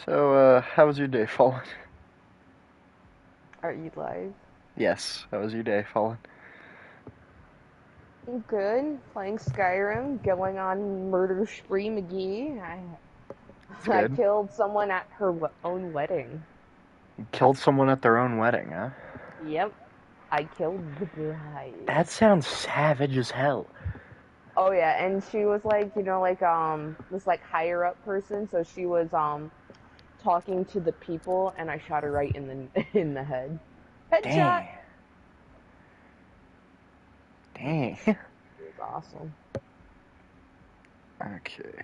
So, how was your day, Fallen? Are you live? Yes, how was your day, Fallen? Good. Playing Skyrim, going on murder spree McGee. It's I good. killed someone at her own wedding. You killed someone at their own wedding, huh? Yep, I killed the bride. That sounds savage as hell. Oh yeah, and she was like, this like higher up person, so she was talking to the people, and I shot her right in the in the head. Headshot. Dang. Dang. It was awesome. Okay.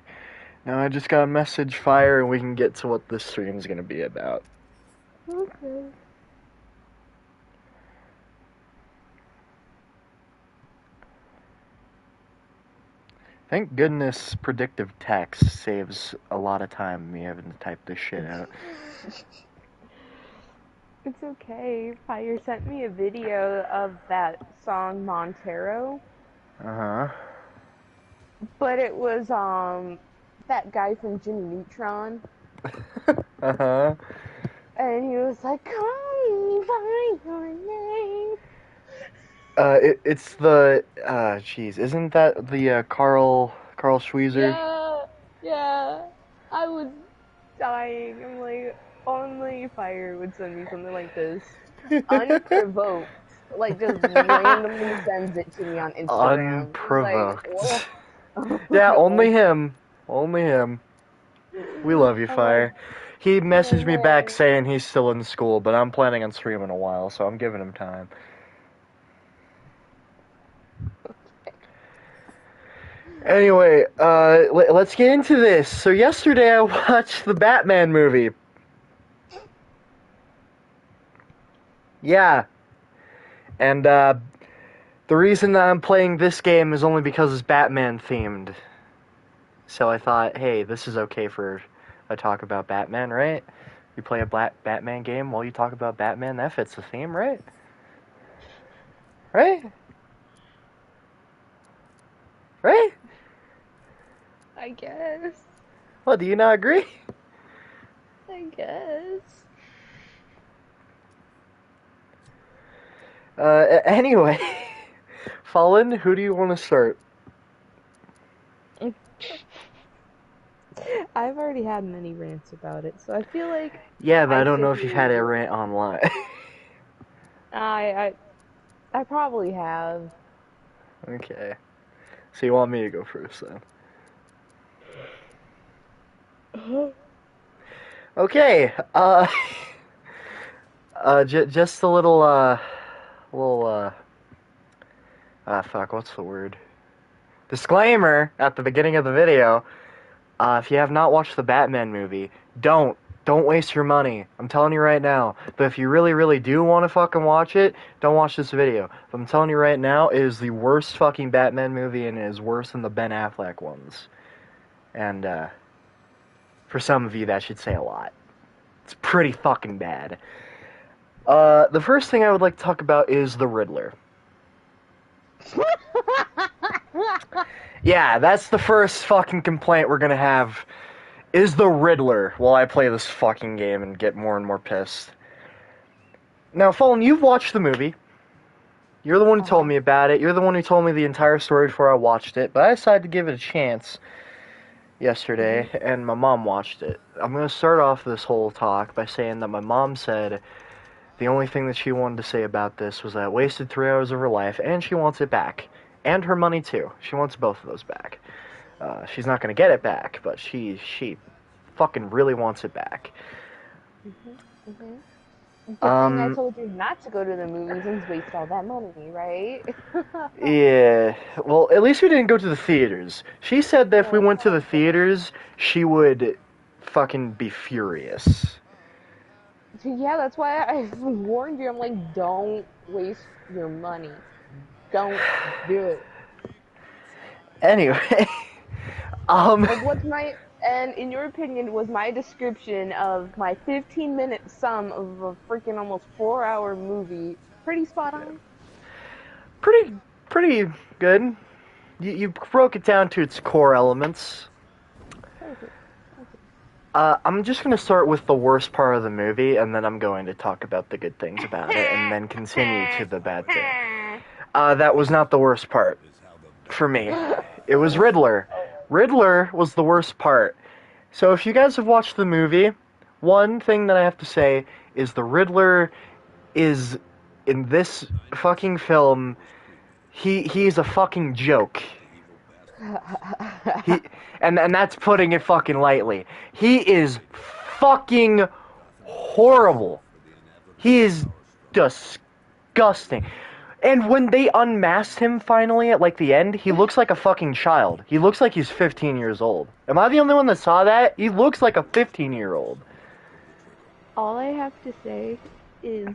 Now I just got a message fire and we can get to what this stream's gonna be about. Okay. Thank goodness predictive text saves a lot of time me having to type this shit out. It's okay. Fire sent me a video of that song Montero, Uh-huh. but it was that guy from Jimmy Neutron, Uh-huh. and he was like, "Call me by your name." It's the, jeez, isn't that the, Carl Schweezer? Yeah, yeah. I was dying. I'm like, only Fire would send me something like this, unprovoked. Like just randomly sends it to me on Instagram. It's like, Unprovoked. Yeah, oh, only him. Only him. We love you, I'm like, Fire. He oh messaged me back man. saying he's still in school, but I'm planning on streaming a while, so I'm giving him time. Anyway, let's get into this. So yesterday I watched the Batman movie. Yeah, and the reason that I'm playing this game is only because it's Batman themed. So I thought, hey, this is okay for a talk about Batman, right? You play a Batman game while you talk about Batman, that fits the theme, right? Right? Right? I guess. Well, do you not agree? I guess. Anyway, Fallen, who do you want to start? I've already had many rants about it, so I feel like Yeah, but I I don't know should if you've had do. a rant online. I I probably have. Okay. So you want me to go first then? Okay. Just a fuck, what's the word? Disclaimer at the beginning of the video. If you have not watched the Batman movie, don't waste your money. I'm telling you right now. But if you really, really do want to fucking watch it, don't watch this video. But I'm telling you right now, it is the worst fucking Batman movie, and it is worse than the Ben Affleck ones. And for some of you, that should say a lot. It's pretty fucking bad. The first thing I would like to talk about is the Riddler. Yeah, that's the first fucking complaint we're gonna have, is the Riddler, while I play this fucking game and get more and more pissed. Now, Fallen, you've watched the movie. You're the one who told Uh-huh. me about it. You're the one who told me the entire story before I watched it, but I decided to give it a chance yesterday, Mhm. and my mom watched it. I'm gonna start off this whole talk by saying that my mom said the only thing that she wanted to say about this was that it wasted 3 hours of her life, and she wants it back. And her money, too. She wants both of those back. She's not gonna get it back, but she fucking really wants it back. Mhm. Mhm. Good thing I Um, told you not to go to the movies and waste all that money, right? yeah. Well, at least we didn't go to the theaters. She said that if we Oh, went to the thank God. theaters, she would fucking be furious. So yeah, that's why I warned you. I'm like, don't waste your money. Don't do it. Anyway, um, Like, what's my, and in your opinion, was my description of my 15-minute sum of a freaking almost 4-hour movie pretty spot on? pretty, pretty good. You broke it down to its core elements. Thank you. Thank you. I'm just going to start with the worst part of the movie, and then I'm going to talk about the good things about it, and then continue to the bad thing. That was not the worst part for me. It was Riddler. Riddler was the worst part. So if you guys have watched the movie, one thing that I have to say is the Riddler is, in this fucking film, he's a fucking joke. He and that's putting it fucking lightly. He is fucking horrible. He is disgusting. And when they unmasked him finally at like the end, he looks like a fucking child. He looks like he's 15 years old. Am I the only one that saw that? He looks like a 15-year-old. All I have to say is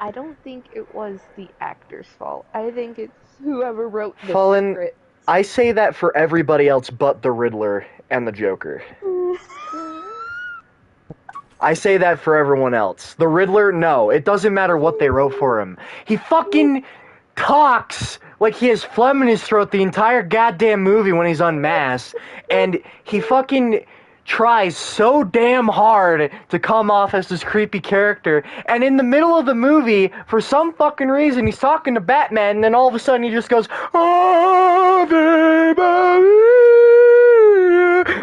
I don't think it was the actor's fault. I think it's whoever wrote the Fallen, script. I say that for everybody else but the Riddler and the Joker. I say that for everyone else. The Riddler, no. It doesn't matter what they wrote for him. He fucking talks like he has phlegm in his throat the entire goddamn movie when he's unmasked. And he fucking tries so damn hard to come off as this creepy character. And in the middle of the movie, for some fucking reason, he's talking to Batman, and then all of a sudden he just goes, "Oh, baby,"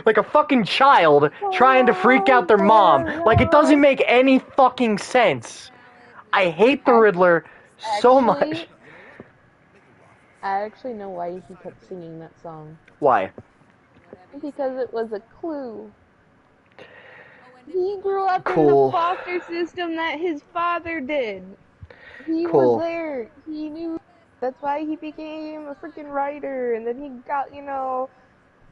like a fucking child trying to freak out their mom. Like, it doesn't make any fucking sense. I hate the Riddler so much. I actually know why he kept singing that song. Why? Because it was a clue. He grew up in Cool. the foster system that his father did. He Cool. was there. He knew. That's why he became a freaking writer, and then he got,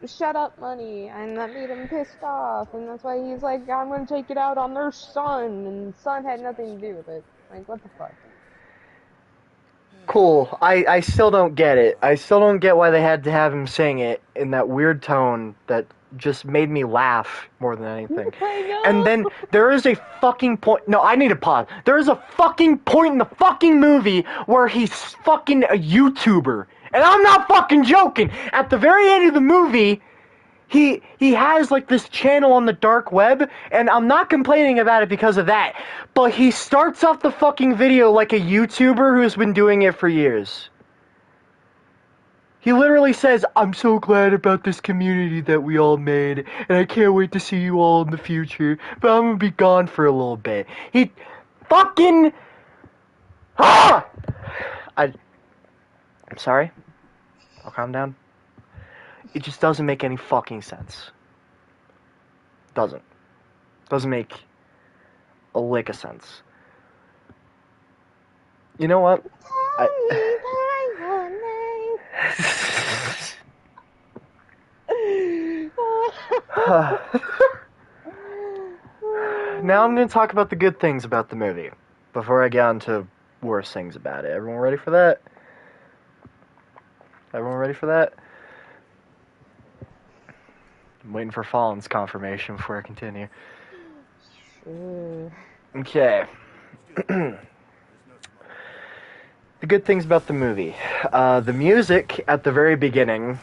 shut up money, and that made him pissed off, and that's why he's like, I'm gonna take it out on their son, and son had nothing to do with it. Like, what the fuck? Cool. I still don't get it. I still don't get why they had to have him sing it in that weird tone that just made me laugh more than anything. I know. And then there is a fucking point. No, I need to pause. There is a fucking point in the fucking movie where he's fucking a YouTuber. And I'm not fucking joking. At the very end of the movie, he has like this channel on the dark web, and I'm not complaining about it because of that. But he starts off the fucking video like a YouTuber who's been doing it for years. He literally says, "I'm so glad about this community that we all made, and I can't wait to see you all in the future, but I'm gonna be gone for a little bit." He fucking... I'm sorry. I'll calm down. It just doesn't make any fucking sense. Doesn't make a lick of sense. You know what? Now I'm going to talk about the good things about the movie before I get on to worse things about it. Everyone ready for that? Everyone ready for that? I'm waiting for Fallen's confirmation before I continue. Okay. The good things about the movie. The music at the very beginning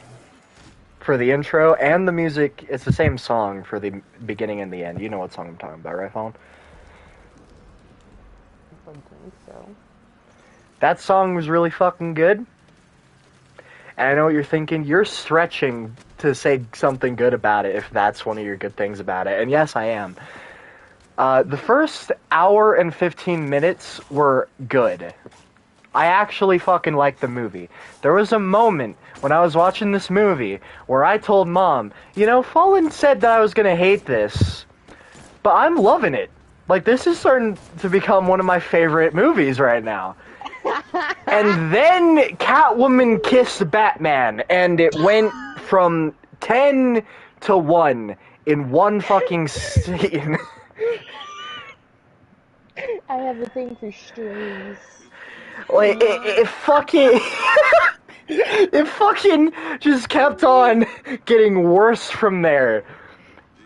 for the intro, and the music, it's the same song for the beginning and the end. You know what song I'm talking about, right, Fallen? I don't think so. That song was really fucking good. And I know what you're thinking. You're stretching to say something good about it if that's one of your good things about it. And yes, I am. The first hour and 15 minutes were good. I actually fucking liked the movie. There was a moment when I was watching this movie where I told Mom, Fallen said that I was gonna hate this, but I'm loving it. Like, this is starting to become one of my favorite movies right now. And then Catwoman kissed Batman, and it went from 10 to 1 in one fucking scene. I have a thing for strays. Like, it fucking... it fucking just kept on getting worse from there.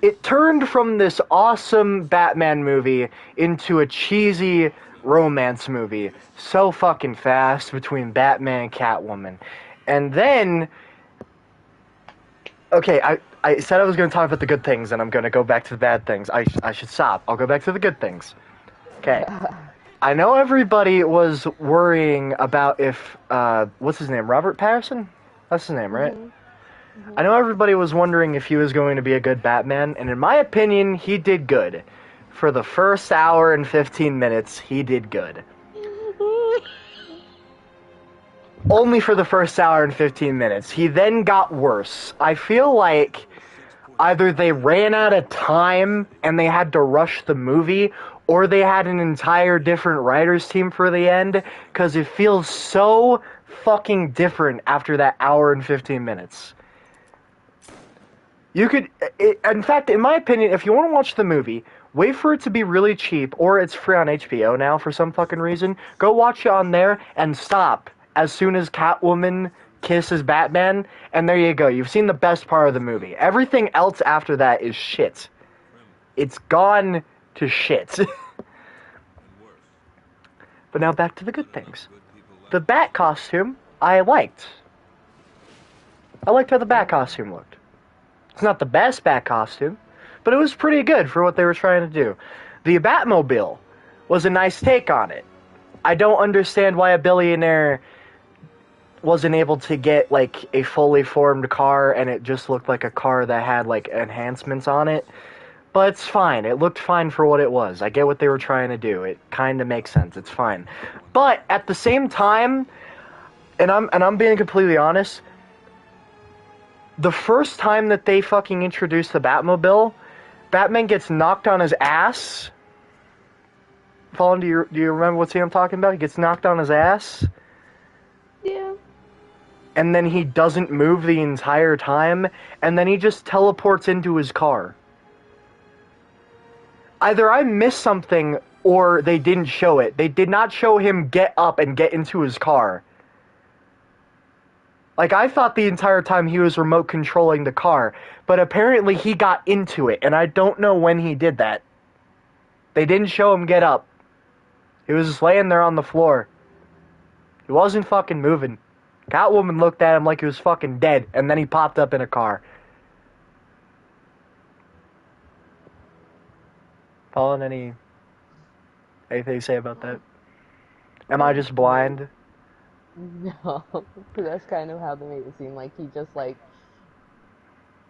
It turned from this awesome Batman movie into a cheesy romance movie so fucking fast between Batman and Catwoman. And then... Okay, I said I was going to talk about the good things, and I'm going to go back to the bad things. I should stop. I'll go back to the good things. Okay. I know everybody was worrying about if, what's his name? Robert Pattinson? That's his name, right? I know everybody was wondering if he was going to be a good Batman, and in my opinion, he did good. For the first hour and 15 minutes, he did good. Only for the first hour and 15 minutes. He then got worse. I feel like either they ran out of time and they had to rush the movie, or they had an entire different writers team for the end, because it feels so fucking different after that hour and 15 minutes. You could, in fact, in my opinion, if you want to watch the movie, wait for it to be really cheap, or it's free on HBO now for some fucking reason. Go watch it on there and stop as soon as Catwoman kisses Batman, and there you go. You've seen the best part of the movie. Everything else after that is shit. It's gone to shit. But now back to the good things. The Bat costume, I liked. I liked how the Bat costume looked. It's not the best Bat costume, but it was pretty good for what they were trying to do. The Batmobile was a nice take on it. I don't understand why a billionaire wasn't able to get, like, a fully formed car and it just looked like a car that had, like, enhancements on it. But it's fine. It looked fine for what it was. I get what they were trying to do. It kind of makes sense. It's fine. But at the same time, and I'm being completely honest, the first time that they fucking introduced the Batmobile, Batman gets knocked on his ass. Fallen, do you remember what scene I'm talking about? He gets knocked on his ass. Yeah. And then he doesn't move the entire time, and then he just teleports into his car. Either I missed something, or they didn't show it. They did not show him get up and get into his car. Like, I thought the entire time he was remote controlling the car, but apparently he got into it, and I don't know when he did that. They didn't show him get up. He was just laying there on the floor. He wasn't fucking moving. Catwoman looked at him like he was fucking dead, and then he popped up in a car. Paulin, anything to say about that? Am I just blind? No, that's kind of how they made it seem like he just, like,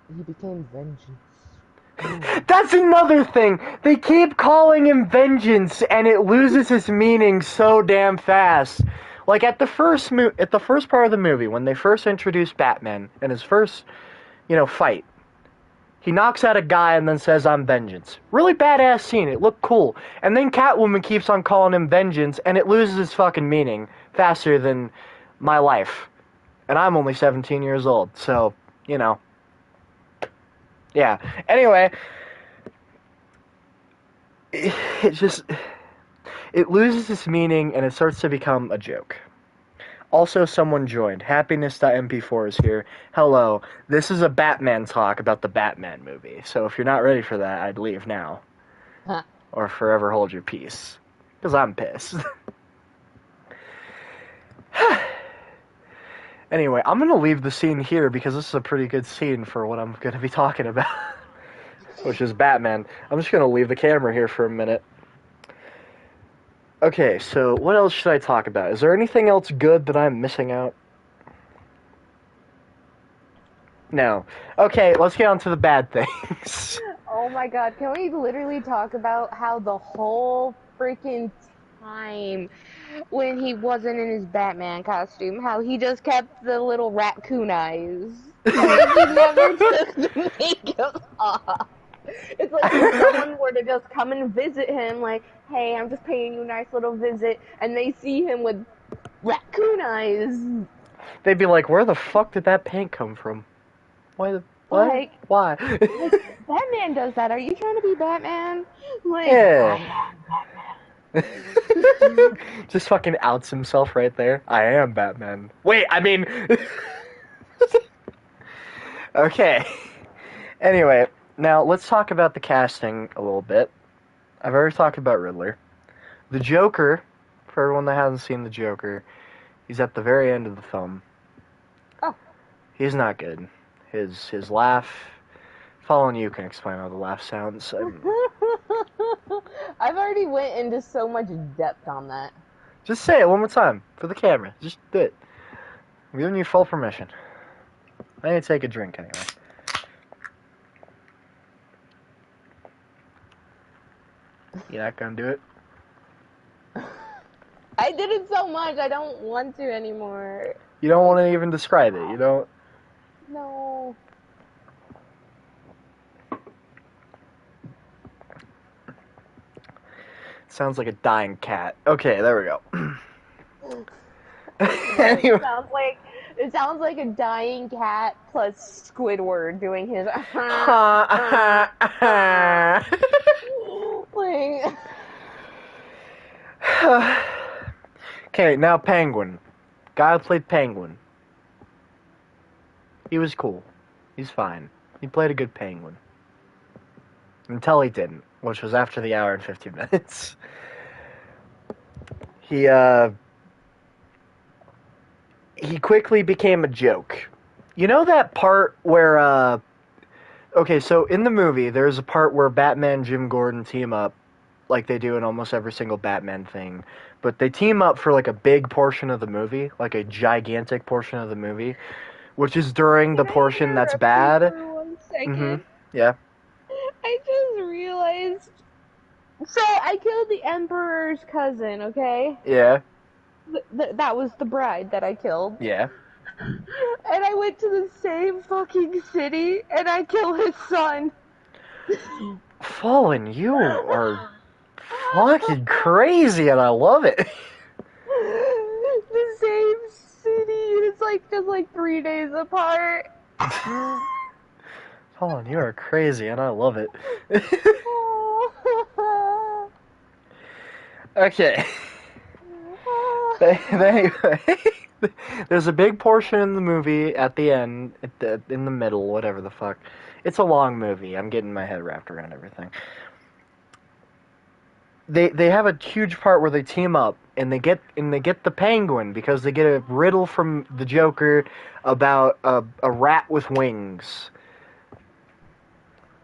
he became vengeance. That's another thing! They keep calling him Vengeance, and it loses its meaning so damn fast. Like, at the first part of the movie, when they first introduced Batman, in his first, fight, he knocks out a guy and then says, "I'm Vengeance." Really badass scene, it looked cool. And then Catwoman keeps on calling him Vengeance, and it loses its fucking meaning faster than my life. And I'm only 17 years old, so, yeah. Anyway, it loses its meaning and it starts to become a joke. Also, someone joined. Happiness.mp4 is here. Hello. This is a Batman talk about the Batman movie. So if you're not ready for that, I'd leave now. Huh. Or forever hold your peace. Because I'm pissed. Anyway, I'm going to leave the scene here because this is a pretty good scene for what I'm going to be talking about. Which is Batman. I'm just going to leave the camera here for a minute. Okay, so what else should I talk about? Is there anything else good that I'm missing out? No. Okay, let's get on to the bad things. Oh my god, can we literally talk about how the whole freaking time when he wasn't in his Batman costume, how he just kept the little raccoon eyes. Like, he never took the makeup off. It's like if someone were to just come and visit him, like, hey, I'm just paying you a nice little visit, and they see him with raccoon eyes. They'd be like, where the fuck did that paint come from? Why? Like, why? like, Batman does that. Are you trying to be Batman? Like, Yeah. I am Batman. Just fucking outs himself right there. I am Batman. Wait, I mean... Okay. Anyway, now let's talk about the casting a little bit. I've already talked about Riddler. The Joker, for everyone that hasn't seen the Joker, he's at the very end of the film. Oh. He's not good. His laugh Fallen, you can explain all the laugh sounds. I've already went into so much depth on that. Just say it one more time for the camera. Just do it. I'm giving you full permission. I need to take a drink anyway. You not gonna do it? I did it so much, I don't want to anymore. You don't want to even describe it. You don't. No. Sounds like a dying cat. Okay, there we go. It Anyway. sounds like a dying cat plus Squidward doing his like. Okay, now Penguin. Guy who played Penguin. He was cool. He's fine. He played a good Penguin. Until he didn't, which was after the hour and 15 minutes. He quickly became a joke. You know that part where, okay, so in the movie, there's a part where Batman and Jim Gordon team up, like they do in almost every single Batman thing, but they team up for like a big portion of the movie, like a gigantic portion of the movie, which is during the portion that's bad. For 1 second? Mm-hmm. Yeah. I just realized. So I killed the Emperor's cousin, okay? Yeah. That was the bride that I killed. Yeah. And I went to the same fucking city and I killed his son. Fallen, you are fucking crazy, and I love it. The same city, and it's like just like 3 days apart. Fallen, you are crazy, and I love it. Okay. Anyway, there's a big portion in the movie at the end, in the middle, whatever the fuck. It's a long movie. I'm getting my head wrapped around everything. They have a huge part where they team up and they get the Penguin because they get a riddle from the Joker about a rat with wings.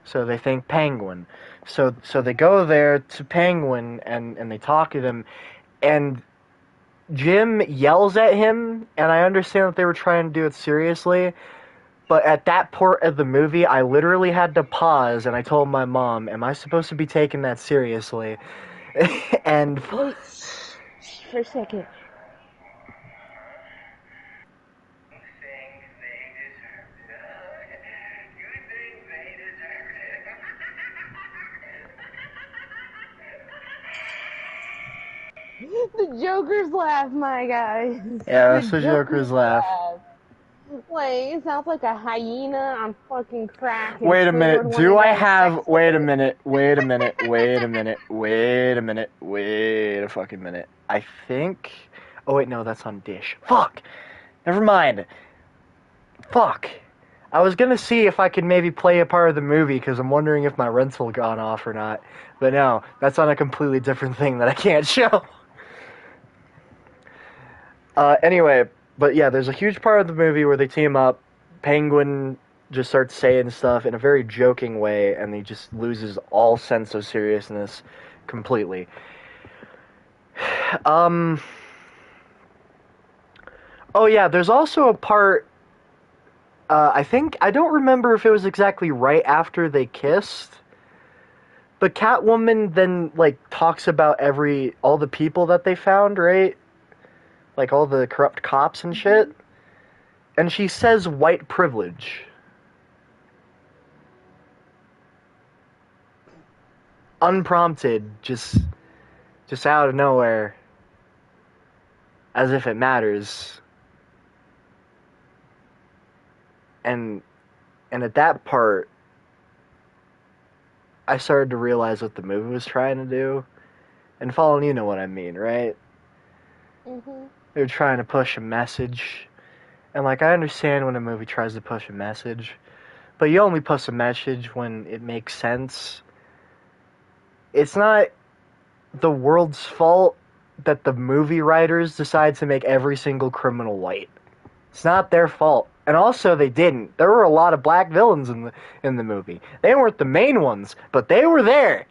So they think Penguin. So they go there to Penguin and they talk to him, and Jim yells at him, and I understand that they were trying to do it seriously, but at that part of the movie, I literally had to pause, and I told my mom, am I supposed to be taking that seriously? And wait, for a second. The Joker's laugh, my guys. yeah, that's the Joker's laugh. Like, it sounds like a hyena on fucking crack. Wait a minute, wait a minute, wait a fucking minute. I think, oh wait, no, that's on Dish. Fuck! Never mind. Fuck. I was gonna see if I could maybe play a part of the movie, because I'm wondering if my rental gone off or not. But no, that's on a completely different thing that I can't show. Anyway, but yeah, there's a huge part of the movie where they team up. Penguin just starts saying stuff in a very joking way, and he just loses all sense of seriousness completely. Oh yeah, there's also a part, I don't remember if it was exactly right after they kissed, but Catwoman then, like, talks about all the people that they found, right? Like, all the corrupt cops and shit. And she says white privilege. Unprompted, just out of nowhere. As if it matters. And at that part, I started to realize what the movie was trying to do. And Fallen, you know what I mean, right? Mm-hmm. They're trying to push a message. And, like, I understand when a movie tries to push a message, but you only push a message when it makes sense. It's not the world's fault that the movie writers decide to make every single criminal white. It's not their fault. And also, they didn't. There were a lot of black villains in the movie. They weren't the main ones, but they were there.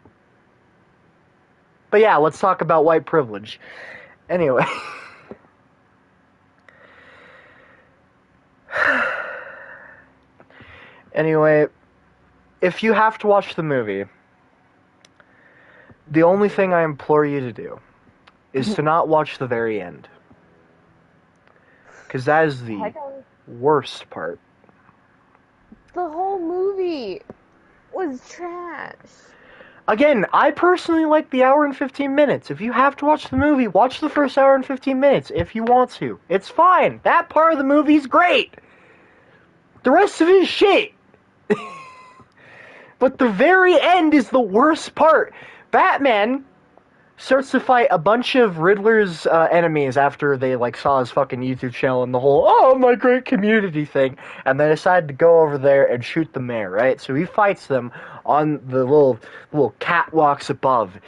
But yeah, let's talk about white privilege. Anyway. Anyway, if you have to watch the movie, the only thing I implore you to do is to not watch the very end. Because that is the worst part. The whole movie was trash. Again, I personally like the hour and 15 minutes. If you have to watch the movie, watch the first hour and 15 minutes if you want to. It's fine. That part of the movie's great. The rest of it is shit. But the very end is the worst part. Batman starts to fight a bunch of Riddler's enemies after they saw his fucking YouTube channel and the whole "oh, my great community" thing, and they decide to go over there and shoot the mayor, right? So he fights them on the little catwalks above.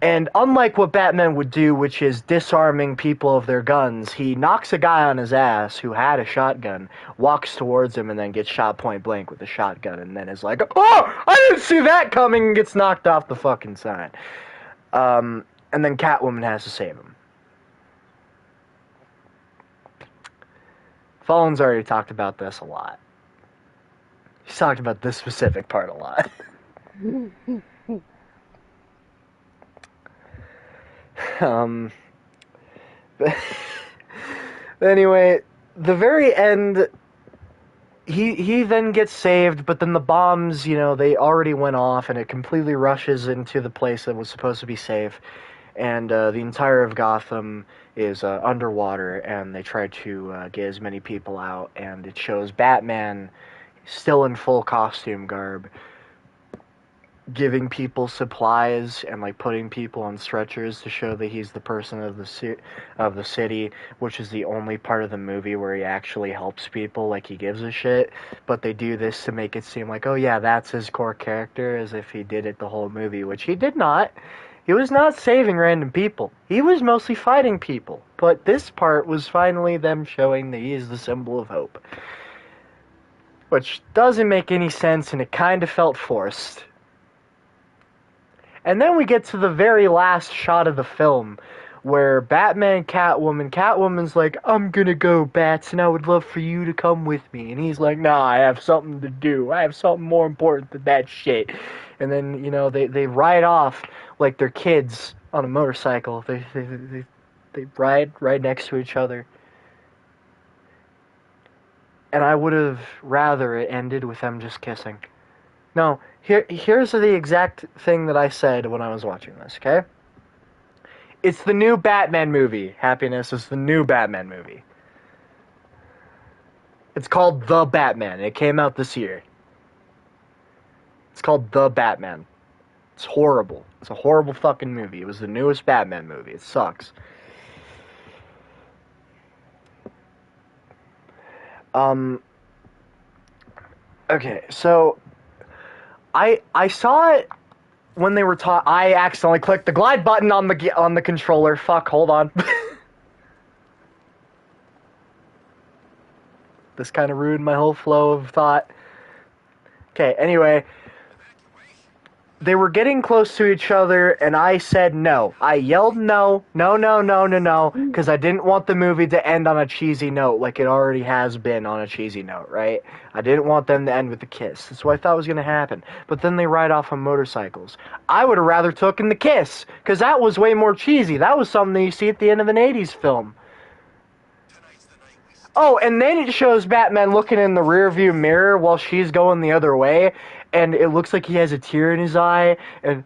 And unlike what Batman would do, which is disarming people of their guns, he knocks a guy on his ass who had a shotgun, walks towards him, and then gets shot point blank with a shotgun, and then is like, "oh, I didn't see that coming," and gets knocked off the fucking side. And then Catwoman has to save him. Fallen's already talked about this a lot. He's talked about this specific part a lot. But anyway, the very end, he then gets saved, but then the bombs, they already went off, and it completely rushes into the place that was supposed to be safe, and the entire of Gotham is underwater, and they try to get as many people out, and it shows Batman still in full costume garb, giving people supplies and putting people on stretchers to show that he's the person of the city, which is the only part of the movie where he actually helps people, he gives a shit. But they do this to make it seem like, oh yeah, that's his core character, as if he did it the whole movie, which he did not. He was not saving random people. He was mostly fighting people. But this part was finally them showing that he is the symbol of hope. Which doesn't make any sense, and it kind of felt forced. And then we get to the very last shot of the film, where Batman, Catwoman's like, "I'm gonna go, Bats, and I would love for you to come with me." And he's like, "Nah, I have something to do. I have something more important than that shit." And then, they ride off like they're kids on a motorcycle. They ride right next to each other. And I would have rather it ended with them just kissing. No, here's the exact thing that I said when I was watching this, okay? It's the new Batman movie. Happiness is the new Batman movie. It's called The Batman. It came out this year. It's called The Batman. It's horrible. It's a horrible fucking movie. It was the newest Batman movie. It sucks. Okay, so I saw it when they were I accidentally clicked the glide button on the controller. Fuck, hold on. This kind of ruined my whole flow of thought. Okay, anyway, they were getting close to each other, and I said no. I yelled no, because I didn't want the movie to end on a cheesy note like it already has been on a cheesy note, right? I didn't want them to end with a kiss. That's what I thought was going to happen. But then they ride off on motorcycles. I would have rather taken the kiss, because that was way more cheesy. That was something you see at the end of an 80s film. Oh, and then it shows Batman looking in the rearview mirror while she's going the other way, and it looks like he has a tear in his eye, and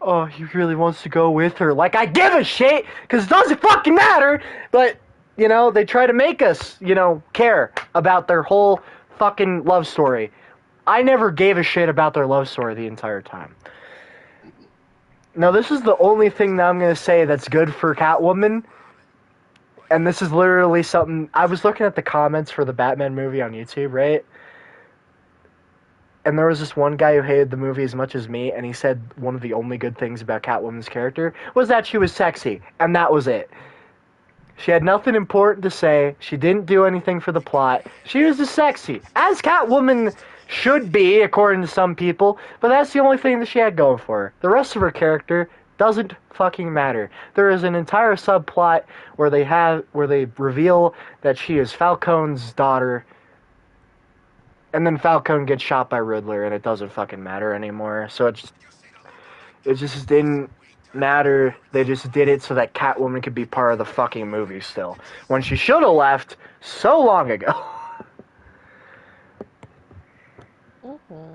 oh, he really wants to go with her. I give a shit, because it doesn't fucking matter, but, they try to make us, care about their whole fucking love story. I never gave a shit about their love story the entire time. Now, this is the only thing that I'm going to say that's good for Catwoman. And this is literally something... I was looking at the comments for the Batman movie on YouTube, right? And there was this one guy who hated the movie as much as me, and he said one of the only good things about Catwoman's character was that she was sexy, and that was it. She had nothing important to say. She didn't do anything for the plot. She was just sexy, as Catwoman should be, according to some people, but that's the only thing that she had going for her. The rest of her character doesn't fucking matter. There is an entire subplot where they reveal that she is Falcone's daughter, and then Falcone gets shot by Riddler, and it doesn't fucking matter anymore. So it just didn't matter. They just did it so that Catwoman could be part of the fucking movie still, when she should have left so long ago. Mm-hmm.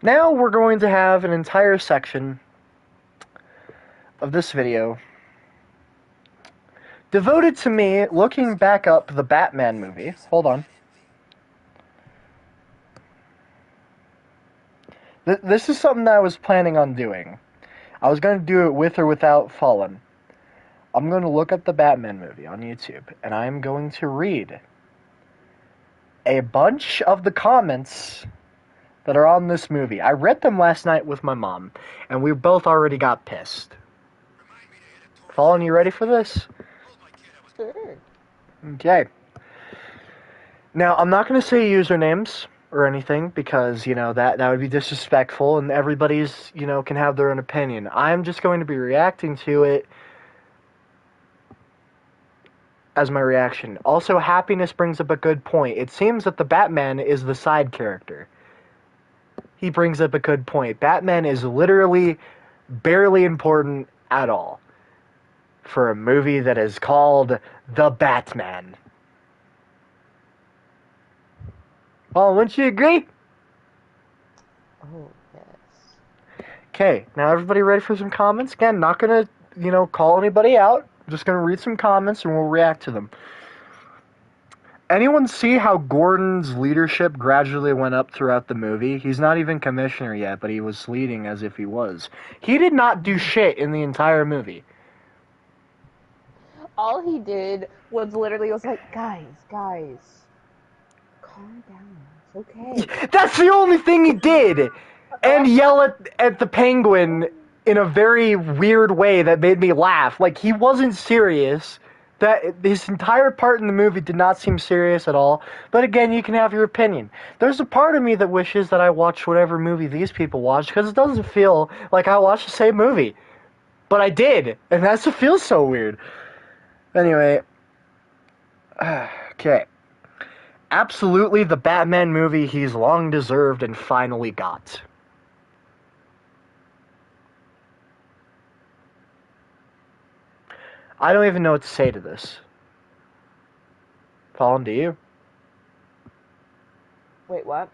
Now we're going to have an entire section of this video devoted to me looking back up the Batman movie. Hold on. This is something that I was planning on doing. I was going to do it with or without Fallen. I'm going to look up the Batman movie on YouTube, and I'm going to read a bunch of the comments that are on this movie. I read them last night with my mom, and we both already got pissed. Fallen, you ready for this? Sure. Okay. Now, I'm not going to say usernames or anything, because, that would be disrespectful, and everybody's, can have their own opinion. I'm just going to be reacting to it as my reaction. Also, Happiness brings up a good point. It seems that the Batman is the side character. He brings up a good point. Batman is literally barely important at all for a movie that is called The Batman. Oh, wouldn't you agree? Oh, yes. Okay, now everybody ready for some comments? Again, not gonna, call anybody out. Just gonna read some comments and we'll react to them. Anyone see how Gordon's leadership gradually went up throughout the movie? He's not even commissioner yet, but he was leading as if he was. He did not do shit in the entire movie. All he did was literally like, guys, calm down. It's okay. That's the only thing he did! And yell at the Penguin in a very weird way that made me laugh. Like, he wasn't serious. That his entire part in the movie did not seem serious at all. But again, you can have your opinion. There's a part of me that wishes that I watched whatever movie these people watched, because it doesn't feel like I watched the same movie. But I did, and that's what feels so weird. Anyway, okay. Absolutely the Batman movie he's long deserved and finally got. I don't even know what to say to this. Fallen, do you? Wait, what?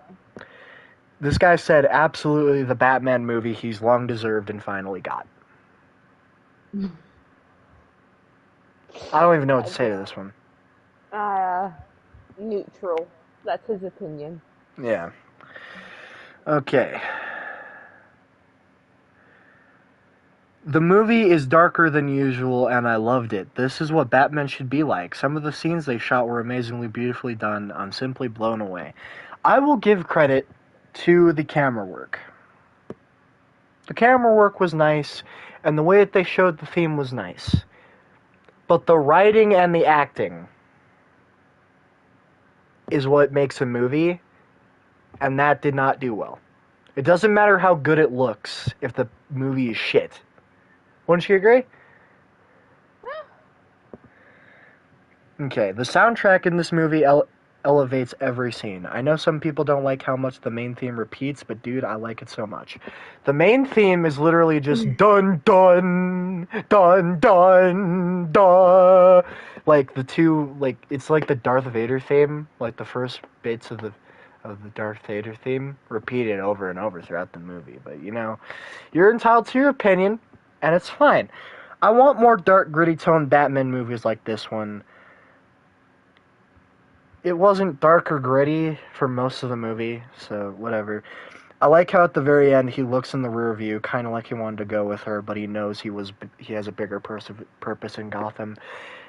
This guy said, absolutely the Batman movie he's long deserved and finally got. I don't even know what to say to this one. Neutral. That's his opinion. Yeah. Okay. The movie is darker than usual, and I loved it. This is what Batman should be like. Some of the scenes they shot were amazingly beautifully done. I'm simply blown away. I will give credit to the camera work. The camera work was nice, and the way that they showed the theme was nice. But the writing and the acting is what makes a movie, and that did not do well. It doesn't matter how good it looks if the movie is shit. Wouldn't you agree? Okay, the soundtrack in this movie elevates every scene. I know some people don't like how much the main theme repeats, but dude, I like it so much. The main theme is literally just dun dun dun dun dun. Like the two, it's like the Darth Vader theme, like the first bits of the Darth Vader theme repeated over and over throughout the movie. But you're entitled to your opinion, and it's fine. I want more dark, gritty tone Batman movies like this one. It wasn't dark or gritty for most of the movie, so whatever. I like how at the very end he looks in the rear view, kind of like he wanted to go with her, but he knows he has a bigger purpose in Gotham.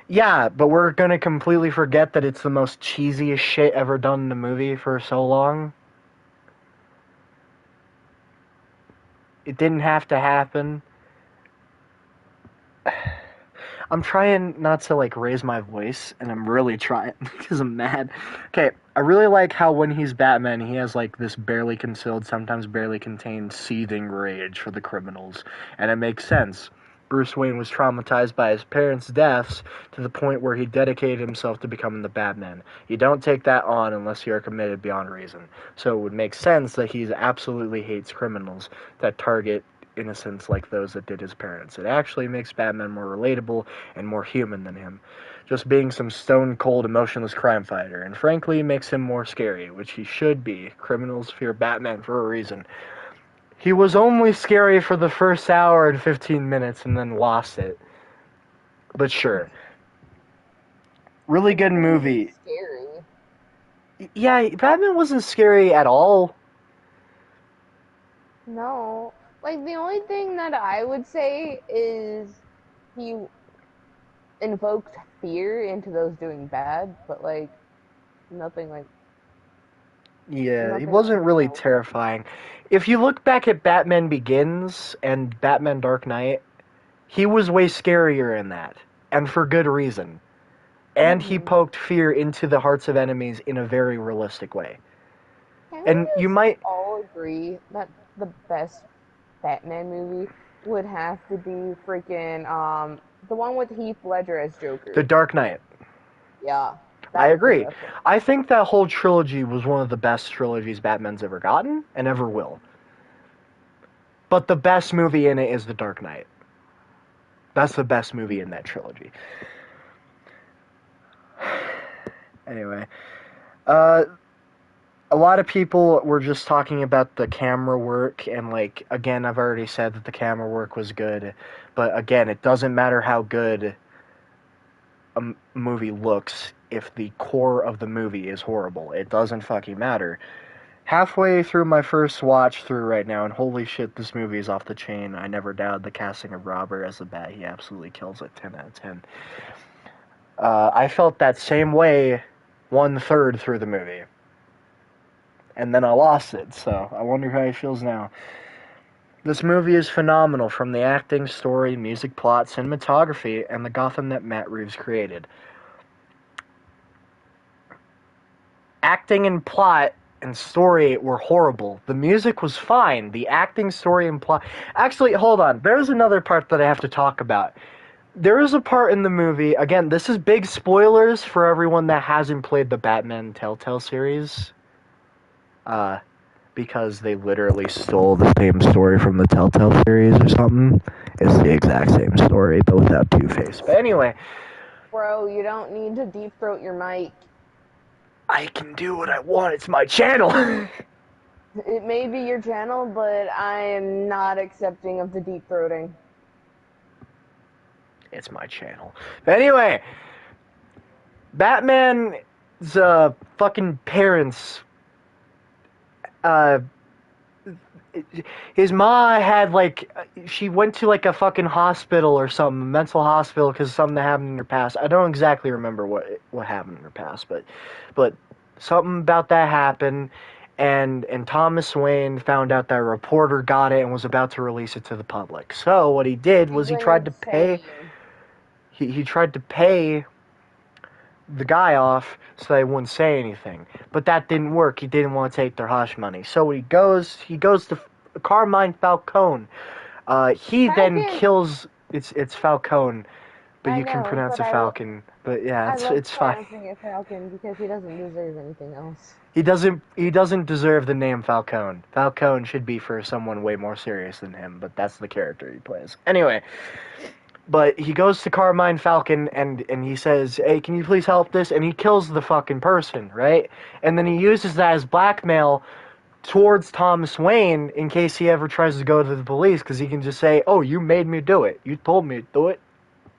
Yeah, but we're gonna completely forget that it's the most cheesiest shit ever done in a movie for so long. It didn't have to happen. I'm trying not to like raise my voice, and I'm really trying because I'm mad. Okay, I really like how when he's Batman, he has like this barely concealed, sometimes barely contained, seething rage for the criminals, and it makes sense. Bruce Wayne was traumatized by his parents' deaths to the point where he dedicated himself to becoming the Batman. You don't take that on unless you are committed beyond reason. So it would make sense that he absolutely hates criminals that target innocents like those that did his parents. It actually makes Batman more relatable and more human than him, just being some stone cold, emotionless crime fighter, and frankly makes him more scary, which he should be. Criminals fear Batman for a reason. He was only scary for the first hour and 15 minutes and then lost it. But sure. Really good Batman wasn't movie. scary. Yeah, Batman wasn't scary at all. No. Like, the only thing that I would say is he invoked fear into those doing bad, but, like, nothing like, Yeah, he nothing wasn't really overwhelming. terrifying. If you look back at Batman Begins and Batman Dark Knight, he was way scarier in that, and for good reason. And he Mm-hmm. poked fear into the hearts of enemies in a very realistic way. Can we And you just might, all agree that the best Batman movie would have to be freaking the one with Heath Ledger as The Joker? Dark Knight. Yeah, I that's the agree. best one. I think that whole trilogy was one of the best trilogies Batman's ever gotten and ever will. But the best movie in it is The Dark Knight. That's the best movie in that trilogy. Anyway, uh, a lot of people were just talking about the camera work, and like again, I've already said that the camera work was good, but again, it doesn't matter how good a movie looks if the core of the movie is horrible. It doesn't fucking matter. Halfway through my first watch through right now, and holy shit, this movie is off the chain. I never doubted the casting of Robert as the Bat. He absolutely kills it. 10 out of 10. I felt that same way 1/3 through the movie. And then I lost it, so I wonder how he feels now. This movie is phenomenal from the acting, story, music, plot, cinematography, and the Gotham that Matt Reeves created. Acting and plot and story were horrible. The music was fine. The acting, story, and plot. Actually, hold on. There's another part that I have to talk about. There is a part in the movie. Again, this is big spoilers for everyone that hasn't played the Batman Telltale series. Because they literally stole the same story from the Telltale series or something. It's the exact same story, but without Two-Face. But anyway, Bro, you don't need to deep throat your mic. I can do what I want. It's my channel. It may be your channel, but I am not accepting of the deep throating. It's my channel. But anyway, Batman's fucking parents, uh, his ma had like, she went to like a fucking hospital or something, a mental hospital, because something that happened in her past. I don't exactly remember what happened in her past, but something about that happened, and Thomas Wayne found out that a reporter got it and was about to release it to the public. So what he did He was he went tried to pay. insane. He tried to pay the guy off so they wouldn't say anything. But that didn't work. He didn't want to take their hush money. So he goes to Carmine Falcone. He then Falcon! kills it's Falcone, but I you can know, pronounce but it Falcon. But yeah, I love it's fine. pronouncing it Falcon because he doesn't deserve anything else. He doesn't deserve the name Falcone. Falcone should be for someone way more serious than him, but that's the character he plays. Anyway, but he goes to Carmine Falcon and he says, "Hey, can you please help this?" And he kills the fucking person, right? And then he uses that as blackmail towards Thomas Wayne in case he ever tries to go to the police, because he can just say, "Oh, you made me do it. You told me to do it.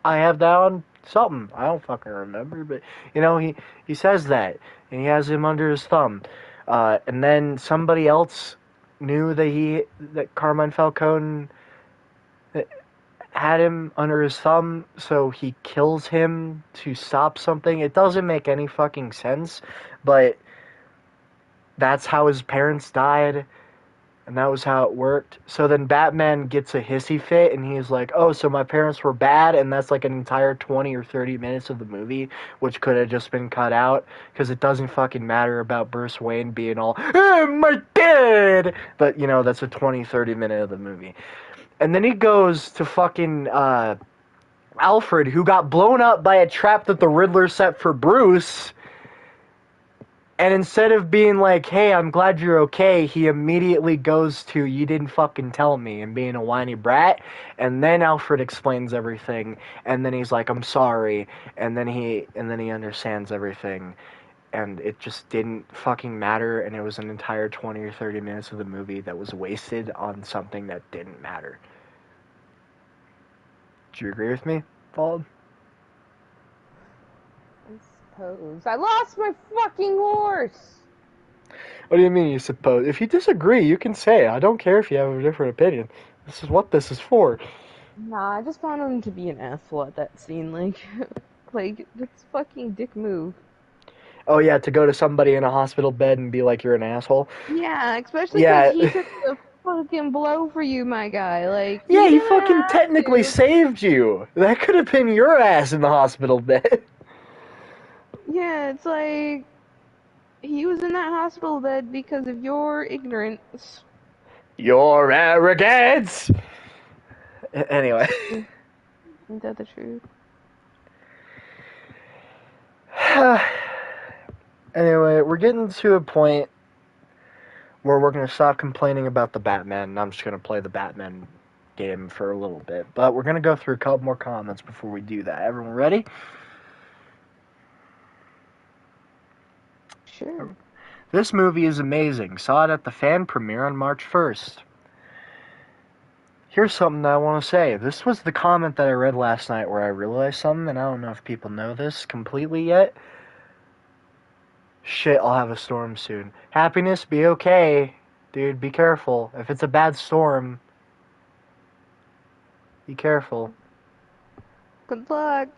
I have that on something. I don't fucking remember, but he says that, and he has him under his thumb. And then somebody else knew that Carmine Falcone had him under his thumb, so he kills him to stop something. It doesn't make any fucking sense, but that's how his parents died. And that was how it worked. So then Batman gets a hissy fit, and he's like, oh, so my parents were bad, and that's like an entire 20 or 30 minutes of the movie, which could have just been cut out, because it doesn't fucking matter about Bruce Wayne being all, my dad! But, that's a 20, 30 minute of the movie. And then he goes to fucking, Alfred, who got blown up by a trap that the Riddler set for Bruce. And instead of being like, hey, I'm glad you're okay, he immediately goes to, you didn't fucking tell me, and being a whiny brat. And then Alfred explains everything, and then he's like, I'm sorry. And then he understands everything. And it just didn't fucking matter, and it was an entire 20 or 30 minutes of the movie that was wasted on something that didn't matter. Do you agree with me, Bald? I suppose. I lost my fucking horse! What do you mean, you suppose? If you disagree, you can say it. I don't care if you have a different opinion. This is what this is for. Nah, I just found him to be an asshole at that scene. Like, that's fucking dick move. Oh, yeah, to go to somebody in a hospital bed and be like, you're an asshole? Yeah, especially because Yeah. he took the fucking blow for you, my guy. Like, Yeah, he he didn't fucking have technically to. saved you. That could have been your ass in the hospital bed. Yeah, it's like, he was in that hospital bed because of your ignorance. Your arrogance! Anyway. True. Isn't that the truth? Anyway, we're getting to a point where we're going to stop complaining about the Batman, and I'm just going to play the Batman game for a little bit. But we're going to go through a couple more comments before we do that. Everyone ready? Sure. This movie is amazing. Saw it at the fan premiere on March 1st. Here's something that I want to say. This was the comment that I read last night where I realized something, and I don't know if people know this completely yet. Shit, I'll have a storm soon. Happiness, be okay. Dude, be careful. If it's a bad storm, be careful. Good luck.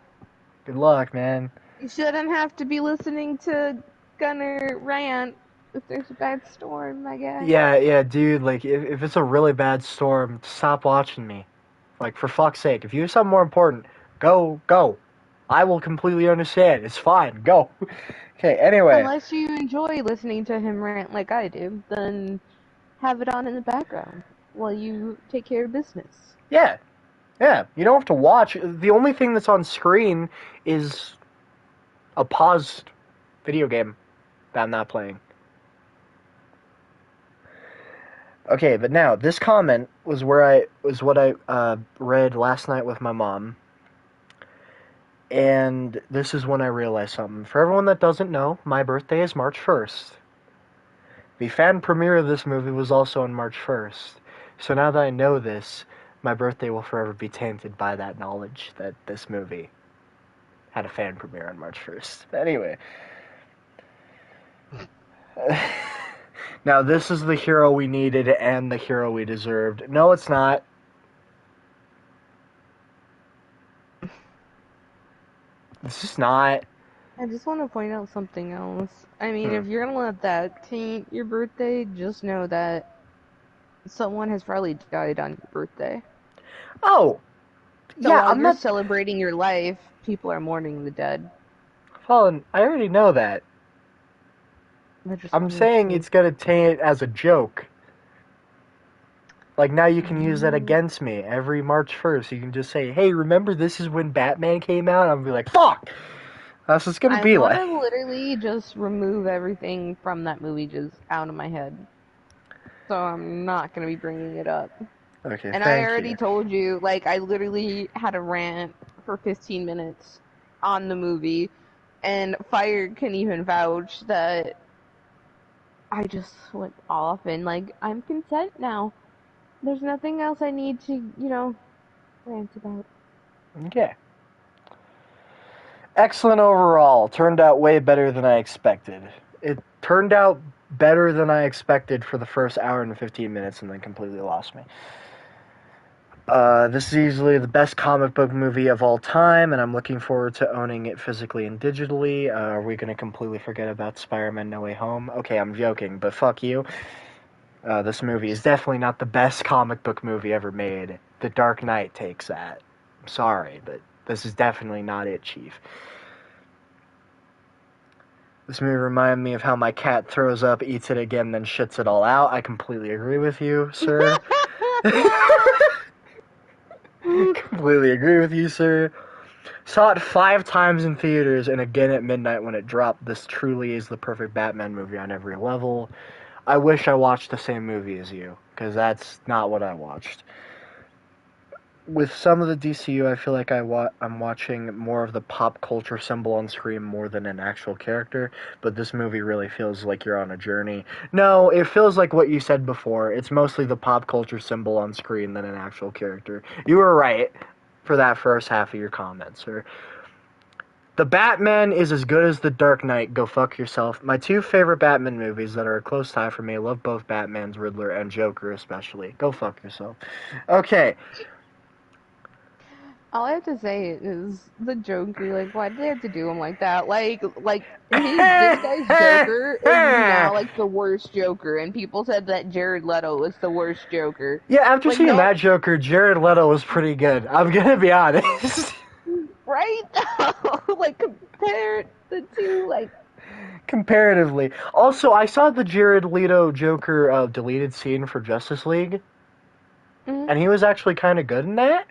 Good luck, man. You shouldn't have to be listening to Gunner rant if there's a bad storm, my guy. Yeah, dude, like, if it's a really bad storm, stop watching me. Like, for fuck's sake, if you have something more important, go. I will completely understand. It's fine. Go. Okay, anyway. Unless you enjoy listening to him rant like I do, then have it on in the background while you take care of business. Yeah. You don't have to watch. The only thing that's on screen is a paused video game that I'm not playing. Okay, but now this comment was what I read last night with my mom, and this is when I realized something. For everyone that doesn't know, my birthday is March 1st. The fan premiere of this movie was also on March 1st. So now that I know this, my birthday will forever be tainted by that knowledge that this movie had a fan premiere on March 1st. Anyway. Now, this is the hero we needed and the hero we deserved. No, it's not. This is not. I just want to point out something else. I mean, if you're gonna let that taint your birthday, just know that someone has probably died on your birthday. Oh! So Yeah, while I'm you're not celebrating your life, people are mourning the dead. Fallen. I already know that. I'm saying it's gonna taint it as a joke. Like, now you can use that against me every March 1st. You can just say, hey, remember this is when Batman came out? I'll be like, fuck! That's what it's gonna be like. I want to literally just remove everything from that movie just out of my head. So I'm not going to be bringing it up. Okay, and I already told you, like, I literally had a rant for 15 minutes on the movie, and Fire can even vouch that I just went off, and, like, I'm content now. There's nothing else I need to, rant about. Okay. Excellent overall. Turned out way better than I expected. It turned out better than I expected for the first hour and 15 minutes and then completely lost me. This is easily the best comic book movie of all time, and I'm looking forward to owning it physically and digitally. Are we going to completely forget about Spider-Man No Way Home? Okay, I'm joking, but fuck you. This movie is definitely not the best comic book movie ever made. The Dark Knight takes that. I'm sorry, but this is definitely not it, Chief. This movie reminded me of how my cat throws up, eats it again, then shits it all out. I completely agree with you, sir. Completely agree with you, sir. Saw it 5 times in theaters and again at midnight when it dropped. This truly is the perfect Batman movie on every level. I wish I watched the same movie as you, because that's not what I watched. With some of the DCU, I feel like I'm watching more of the pop culture symbol on screen more than an actual character, but this movie really feels like you're on a journey. No, it feels like what you said before. It's mostly the pop culture symbol on screen than an actual character. You were right for that first half of your comment, sir. The Batman is as good as The Dark Knight. Go fuck yourself. My 2 favorite Batman movies that are a close tie for me. I love both Batman's Riddler and Joker especially. Go fuck yourself. Okay. All I have to say is the Joker, like, why did they have to do him like that? This guy's Joker is now, like, the worst Joker, and people said that Jared Leto was the worst Joker. Yeah, after Like, seeing no, that Joker, Jared Leto was pretty good. I'm gonna be honest. right? Like, compare the two, like... Comparatively. Also, I saw the Jared Leto Joker deleted scene for Justice League, and he was actually kind of good in that.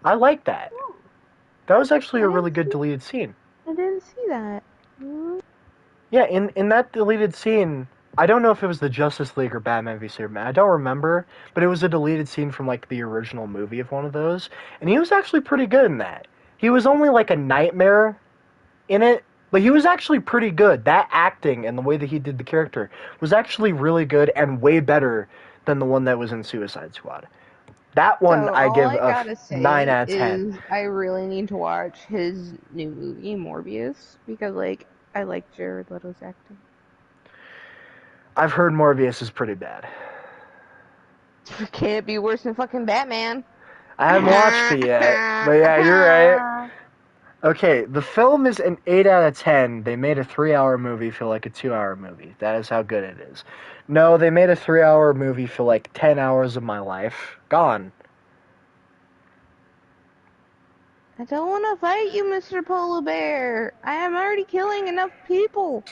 I like that. That was actually a really good deleted scene. I didn't see that. Yeah, in that deleted scene, I don't know if it was the Justice League or Batman v Superman. I don't remember, but it was a deleted scene from like the original movie of one of those, and he was actually pretty good in that. He was only like a nightmare in it, but he was actually pretty good. That acting and the way that he did the character was actually really good and way better than the one that was in Suicide Squad. That one So I all give I a gotta say 9 out of 10. is I really need to watch his new movie, Morbius, because, like, I like Jared Leto's acting. I've heard Morbius is pretty bad. Can't be worse than fucking Batman. I haven't watched it yet, but yeah, you're right. Okay, the film is an 8 out of 10. They made a 3-hour movie feel like a 2-hour movie. That is how good it is. No, they made a 3-hour movie feel like 10 hours of my life. Gone. I don't want to fight you, Mr. Polar Bear. I am already killing enough people.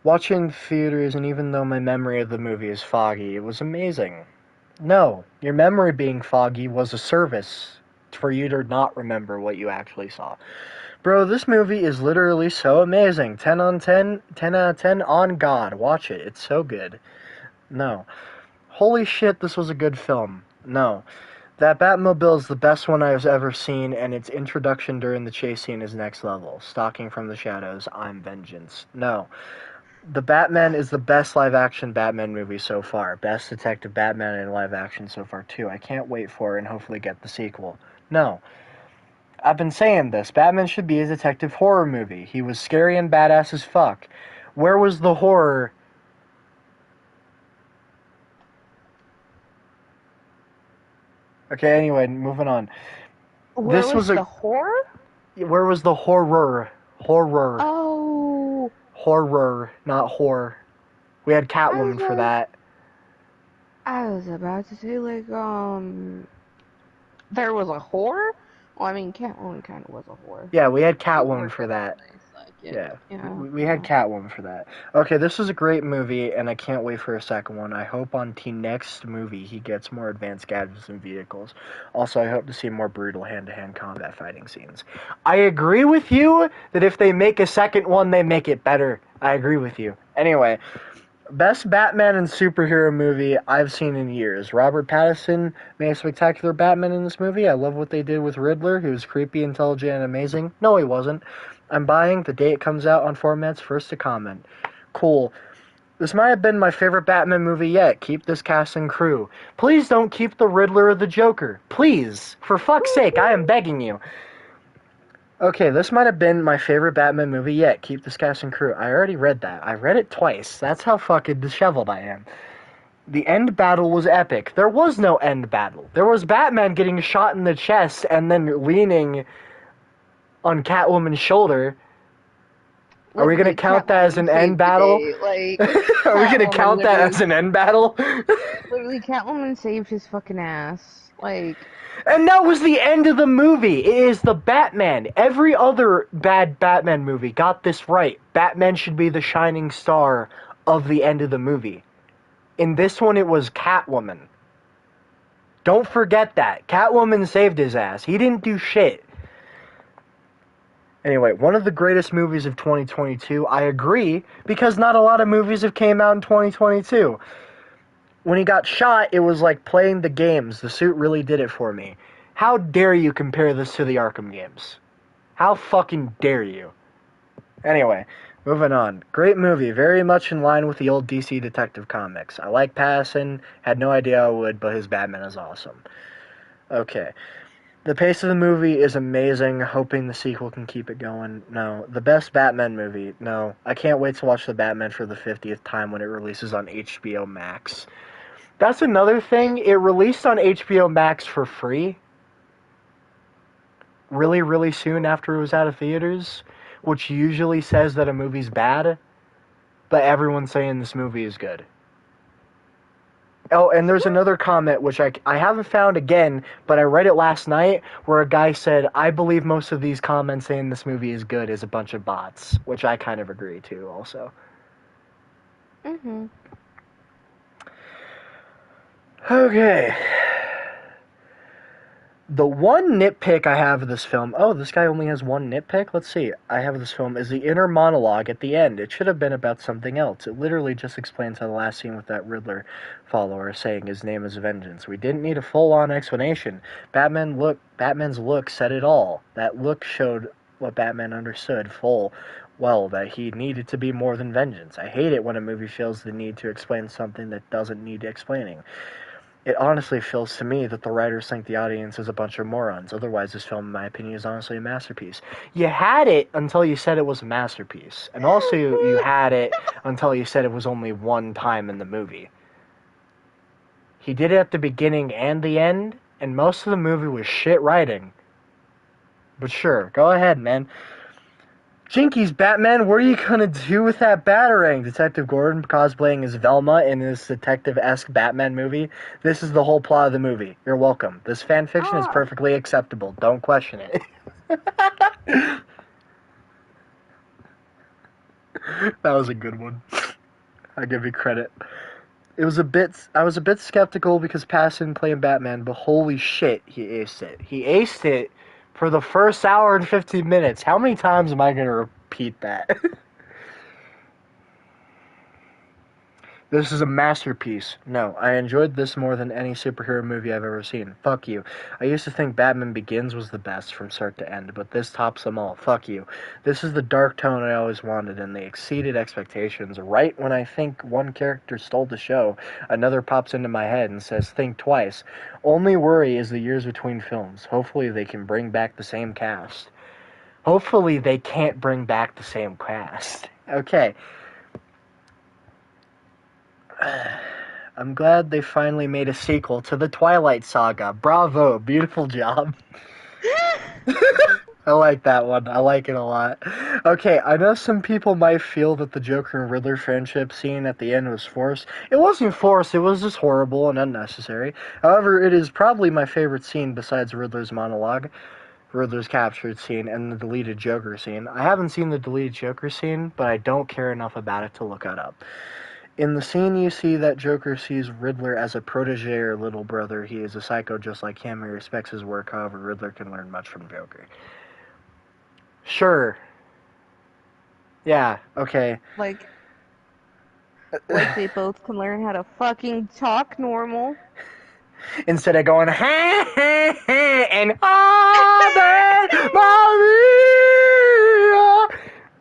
Watching theaters, and even though my memory of the movie is foggy, it was amazing. No, your memory being foggy was a service for you to not remember what you actually saw. Bro, this movie is literally so amazing. 10 on 10, 10 out of 10 on God. Watch it. It's so good. No. Holy shit, this was a good film. No. That Batmobile is the best one I've ever seen, and its introduction during the chase scene is next level. Stalking from the shadows, I'm vengeance. No. The Batman is the best live-action Batman movie so far. Best Detective Batman in live-action so far, too. I can't wait for it and hopefully get the sequel. No. I've been saying this. Batman should be a detective horror movie. He was scary and badass as fuck. Where was the horror? Okay, anyway, moving on. Where was the horror? Where was the horror? Horror. Oh. Horror, not horror. We had Catwoman for that. I was about to say, like, there was a horror? Well, I mean, Catwoman kind of was a horror. Yeah, we had Catwoman for that. Yeah. We had Catwoman for that. Okay, this is a great movie, and I can't wait for a second one. I hope on the next movie he gets more advanced gadgets and vehicles. Also, I hope to see more brutal hand-to-hand combat fighting scenes. I agree with you that if they make a second one, they make it better. I agree with you. Anyway, best Batman and superhero movie I've seen in years. Robert Pattinson made a spectacular Batman in this movie. I love what they did with Riddler. He was creepy, intelligent, and amazing. No, he wasn't. I'm buying the day it comes out on formats first to comment. Cool. This might have been my favorite Batman movie yet. Keep this cast and crew. Please don't keep the Riddler or the Joker. Please. For fuck's sake, I am begging you. Okay, this might have been my favorite Batman movie yet. Keep this cast and crew. I already read that. I read it twice. That's how fucking disheveled I am. The end battle was epic. There was no end battle. There was Batman getting shot in the chest and then leaning on Catwoman's shoulder. Are we gonna Literally, count that as Catwoman an end saved the battle? day. Like, Are we gonna Catwoman count that literally, as an end battle? literally, Catwoman saved his fucking ass. Like, And that was the end of the movie. It is the Batman. Every other bad Batman movie got this right. Batman should be the shining star of the end of the movie. In this one, it was Catwoman. Don't forget that. Catwoman saved his ass. He didn't do shit. Anyway, one of the greatest movies of 2022, I agree, because not a lot of movies have came out in 2022. When he got shot, it was like playing the games. The suit really did it for me. How dare you compare this to the Arkham games? How fucking dare you? Anyway, moving on. Great movie, very much in line with the old DC Detective Comics. I like Pattinson, had no idea I would, but his Batman is awesome. Okay. The pace of the movie is amazing, hoping the sequel can keep it going. No. The best Batman movie? No. I can't wait to watch The Batman for the 50th time when it releases on HBO Max. That's another thing, it released on HBO Max for free. Really, really soon after it was out of theaters, which usually says that a movie's bad, but everyone's saying this movie is good. Oh, and there's another comment, which I haven't found again, but I read it last night, where a guy said, I believe most of these comments saying this movie is good is a bunch of bots, which I kind of agree to also. Okay. The one nitpick I have of this film, oh, this guy only has one nitpick? Let's see. I have of this film is the inner monologue at the end. It should have been about something else. It literally just explains how the last scene with that Riddler follower saying his name is Vengeance. We didn't need a full-on explanation. Batman's look said it all. That look showed what Batman understood well, that he needed to be more than vengeance. I hate it when a movie feels the need to explain something that doesn't need explaining. It honestly feels to me that the writers think the audience is a bunch of morons. Otherwise, this film, in my opinion, is honestly a masterpiece. You had it until you said it was a masterpiece. And also, you had it until you said it was only one time in the movie. He did it at the beginning and the end, and most of the movie was shit writing. But sure, go ahead, man. Jinkies, Batman, what are you gonna do with that Batarang? Detective Gordon cosplaying as Velma in this detective-esque Batman movie. This is the whole plot of the movie. You're welcome. This fan fiction is perfectly acceptable. Don't question it. That was a good one. I give you credit. I was a bit skeptical because Pattinson playing Batman, but holy shit, he aced it. He aced it for the first hour and 15 minutes. How many times am I going to repeat that? This is a masterpiece. No, I enjoyed this more than any superhero movie I've ever seen. Fuck you. I used to think Batman Begins was the best from start to end, but this tops them all. Fuck you. This is the dark tone I always wanted, and they exceeded expectations. Right when I think one character stole the show, another pops into my head and says, think twice. Only worry is the years between films. Hopefully they can bring back the same cast. Hopefully they can't bring back the same cast. Okay. I'm glad they finally made a sequel to the Twilight Saga. Bravo, beautiful job. I like that one. I like it a lot. Okay, I know some people might feel that the Joker and Riddler friendship scene at the end was forced. It wasn't forced, it was just horrible and unnecessary. However, it is probably my favorite scene besides Riddler's monologue, Riddler's captured scene, and the deleted Joker scene. I haven't seen the deleted Joker scene, but I don't care enough about it to look it up. In the scene, you see that Joker sees Riddler as a protege or little brother. He is a psycho just like him. He respects his work. However, Riddler can learn much from Joker. Sure. Yeah, okay. Like they both can learn how to fucking talk normal. Instead of going, ha, ha, ha, and Ave Maria.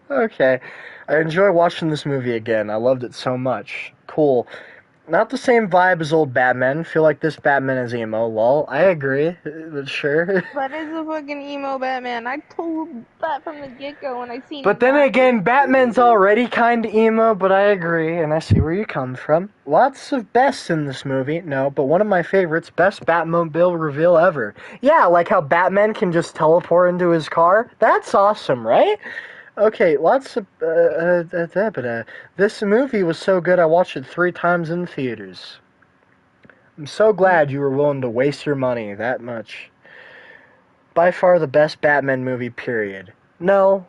Okay. I enjoy watching this movie again. I loved it so much. Cool. Not the same vibe as old Batman. Feel like this Batman is emo. Lol. I agree. But sure. That is a fucking emo Batman. I told that from the get-go when I seen But then again, Batman's already kind of emo, but I agree, and I see where you come from. Lots of bests in this movie. No, but one of my favorites, best Batmobile reveal ever. Yeah, like how Batman can just teleport into his car. That's awesome, right? Okay, lots of this movie was so good I watched it 3 times in the theaters. I'm so glad you were willing to waste your money that much. By far the best Batman movie, period. No.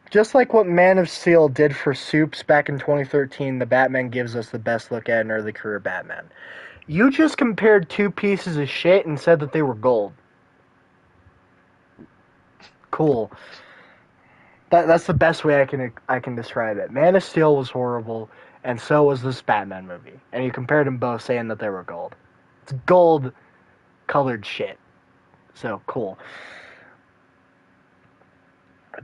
Just like what Man of Steel did for Soups back in 2013, the Batman gives us the best look at an early career Batman. You just compared two pieces of shit and said that they were gold. Cool. That's the best way I can describe it. Man of Steel was horrible, and so was this Batman movie. And you compared them both, saying that they were gold. It's gold colored shit. So cool.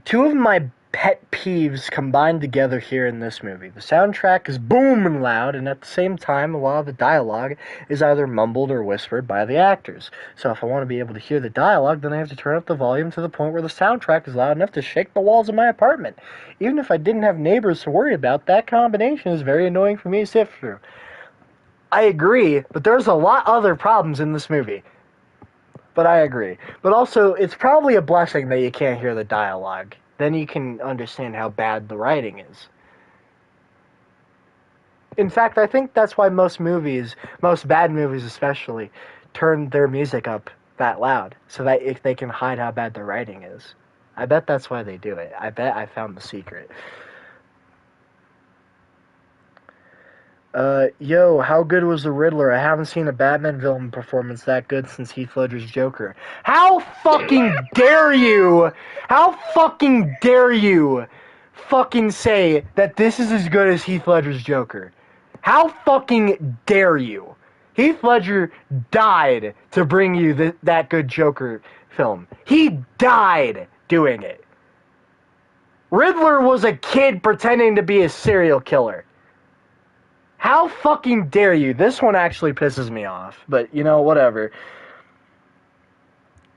Two of my pet peeves combined together here in this movie. The soundtrack is booming loud, and at the same time, a lot of the dialogue is either mumbled or whispered by the actors. So if I want to be able to hear the dialogue, then I have to turn up the volume to the point where the soundtrack is loud enough to shake the walls of my apartment. Even if I didn't have neighbors to worry about, that combination is very annoying for me to sift through. I agree, but there's a lot other problems in this movie. But I agree. But also, it's probably a blessing that you can't hear the dialogue. Then you can understand how bad the writing is. In fact, I think that's why most movies, most bad movies especially, turn their music up that loud, so that if they can hide how bad the writing is. I bet that's why they do it. I bet I found the secret. Yo, how good was the Riddler? I haven't seen a Batman villain performance that good since Heath Ledger's Joker. How fucking dare you? How fucking dare you fucking say that this is as good as Heath Ledger's Joker? How fucking dare you? Heath Ledger died to bring you that good Joker film. He died doing it. Riddler was a kid pretending to be a serial killer. How fucking dare you? This one actually pisses me off, but you know, whatever.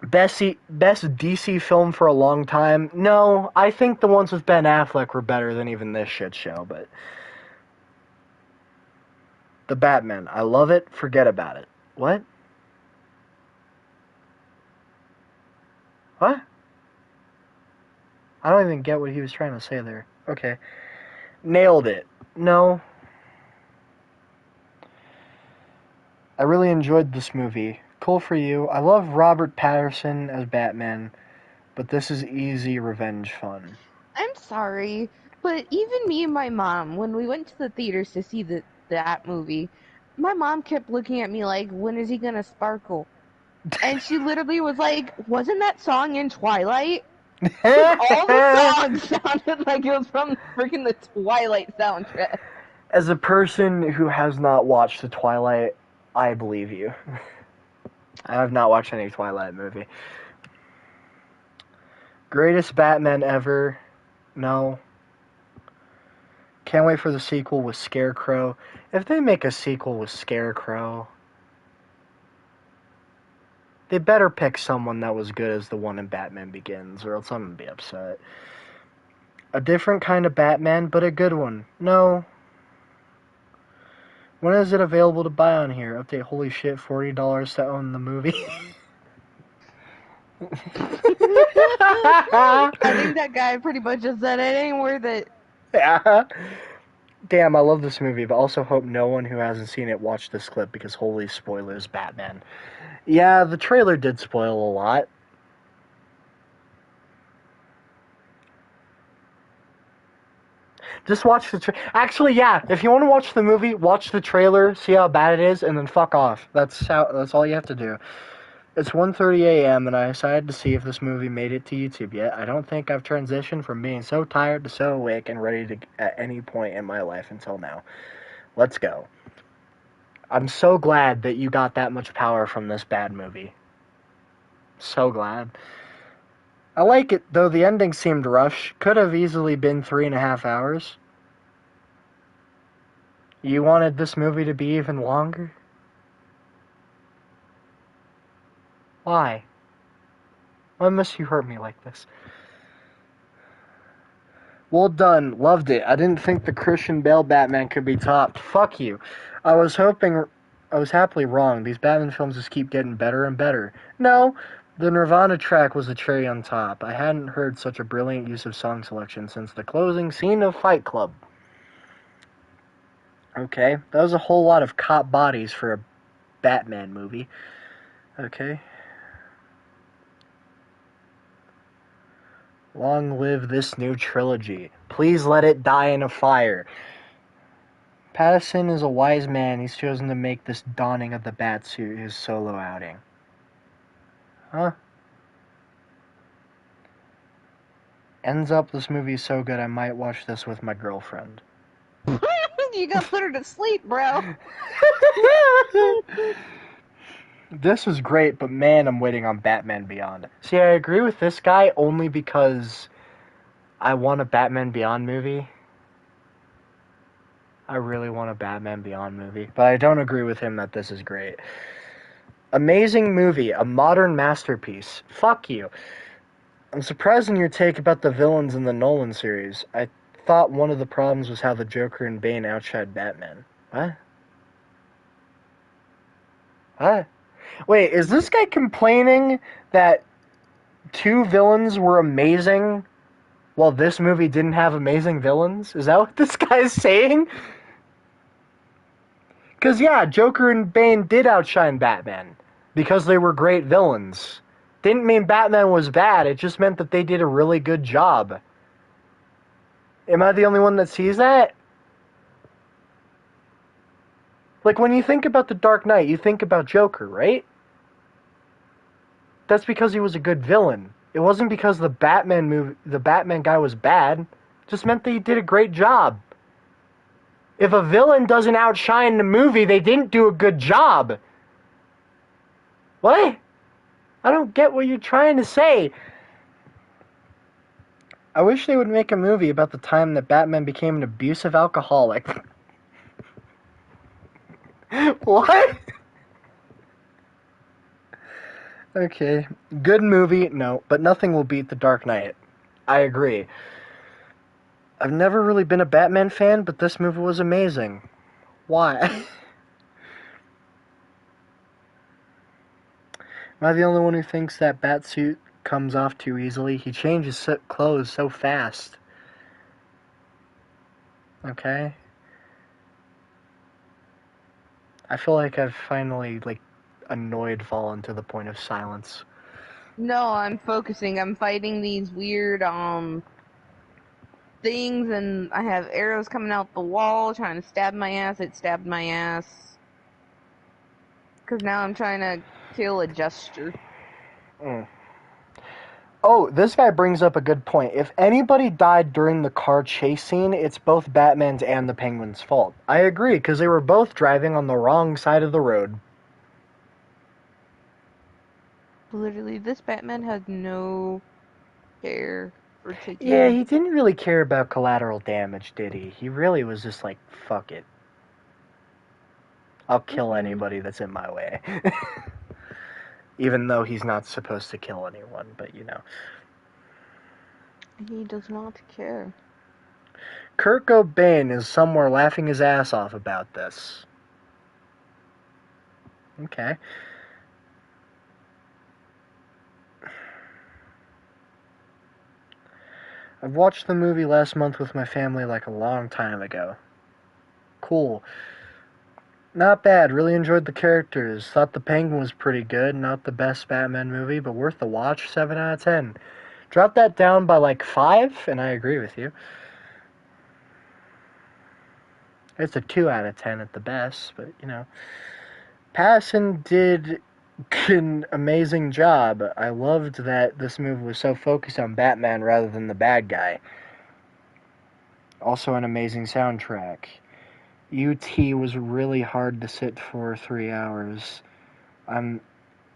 Best DC film for a long time? No, I think the ones with Ben Affleck were better than even this shit show, but... The Batman. I love it, forget about it. What? What? I don't even get what he was trying to say there. Okay. Nailed it. No. I really enjoyed this movie. Cool for you. I love Robert Pattinson as Batman, but this is easy revenge fun. I'm sorry, but even me and my mom, when we went to the theaters to see that movie, my mom kept looking at me like, when is he gonna sparkle? And she literally was like, wasn't that song in Twilight? Because all the songs sounded like it was from freaking the Twilight soundtrack. As a person who has not watched the Twilight, I believe you. I have not watched any Twilight movie. Greatest Batman ever? No. Can't wait for the sequel with Scarecrow. If they make a sequel with Scarecrow, they better pick someone that was good as the one in Batman Begins, or else I'm gonna be upset. A different kind of Batman, but a good one. No. When is it available to buy on here? Update, holy shit, $40 to own the movie. I think that guy pretty much just said it ain't worth it. Yeah. Damn, I love this movie, but also hope no one who hasn't seen it watched this clip because holy spoilers, Batman. Yeah, the trailer did spoil a lot. Just watch the actually, yeah, if you want to watch the movie, watch the trailer, see how bad it is, and then fuck off. That's all you have to do. It's 1:30 a.m. and I decided to see if this movie made it to YouTube yet. I don't think I've transitioned from being so tired to so awake and ready to at any point in my life until now. Let's go. I'm so glad that you got that much power from this bad movie. So glad. I like it, though the ending seemed rushed. Could have easily been 3.5 hours. You wanted this movie to be even longer? Why? Why must you hurt me like this? Well done. Loved it. I didn't think the Christian Bale Batman could be topped. Fuck you. I was happily wrong. These Batman films just keep getting better and better. No, The Nirvana track was a cherry on top. I hadn't heard such a brilliant use of song selection since the closing scene of Fight Club. Okay, that was a whole lot of cop bodies for a Batman movie. Okay. Long live this new trilogy. Please let it die in a fire. Pattinson is a wise man. He's chosen to make this donning of the Batsuit his solo outing. Huh? Ends up, this movie is so good I might watch this with my girlfriend. You gotta put her to sleep, bro. This is great, but man, I'm waiting on Batman Beyond. See, I agree with this guy only because I want a Batman Beyond movie. I really want a Batman Beyond movie. But I don't agree with him that this is great. Amazing movie, a modern masterpiece. Fuck you. I'm surprised in your take about the villains in the Nolan series. I thought one of the problems was how the Joker and Bane outshined Batman. What? What? Wait, is this guy complaining that two villains were amazing while this movie didn't have amazing villains? Is that what this guy is saying? Because, yeah, Joker and Bane did outshine Batman because they were great villains. Didn't mean Batman was bad, it just meant that they did a really good job. Am I the only one that sees that? Like, when you think about The Dark Knight, you think about Joker, right? That's because he was a good villain. It wasn't because the Batman guy was bad. It just meant that he did a great job. If a villain doesn't outshine the movie, they didn't do a good job. What? I don't get what you're trying to say. I wish they would make a movie about the time that Batman became an abusive alcoholic. What? Okay. Good movie, no, but nothing will beat The Dark Knight. I agree. I've never really been a Batman fan, but this movie was amazing. Why? Am I the only one who thinks that Batsuit comes off too easily? He changes clothes so fast. Okay? I feel like I've finally, annoyed Fallen to the point of silence. No, I'm focusing. I'm fighting these weird, things, and I have arrows coming out the wall trying to stab my ass. It stabbed my ass. Because now I'm trying to kill a jester. Mm. Oh, this guy brings up a good point. If anybody died during the car chase scene, it's both Batman's and the Penguin's fault. I agree, because they were both driving on the wrong side of the road. Literally, this Batman had no care for taking. Yeah, he didn't really care about collateral damage, did he? He really was just like, fuck it. I'll kill anybody that's in my way. Even though he's not supposed to kill anyone, but you know. He does not care. Kurt Cobain is somewhere laughing his ass off about this. Okay. I've watched the movie last month with my family like a long time ago. Cool. Not bad. Really enjoyed the characters. Thought the Penguin was pretty good. Not the best Batman movie, but worth the watch. 7 out of 10. Drop that down by like 5, and I agree with you. It's a 2 out of 10 at the best, but you know. Pattinson did an amazing job. I loved that this movie was so focused on Batman rather than the bad guy. Also an amazing soundtrack. UT was really hard to sit for 3 hours. I'm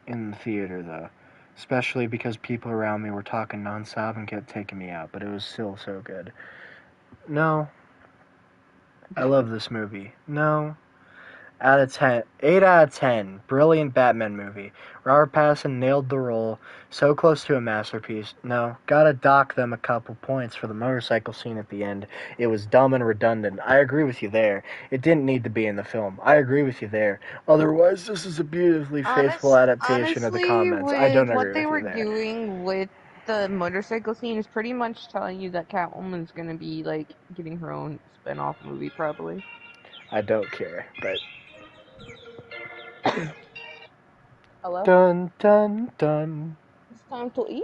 in the theater though. Especially because people around me were talking nonstop and kept taking me out, but it was still so good. No. I love this movie. No. out of 10. 8 out of 10. Brilliant Batman movie. Robert Pattinson nailed the role. So close to a masterpiece. No, gotta dock them a couple points for the motorcycle scene at the end. It was dumb and redundant. I agree with you there. It didn't need to be in the film. I agree with you there. Otherwise, this is a beautifully faithful adaptation of the Honestly, comics. I don't with what agree they with were you there. doing with the motorcycle scene is pretty much telling you that Catwoman's gonna be like getting her own spin-off movie probably. I don't care, but Hello? dun dun dun. It's time to eat?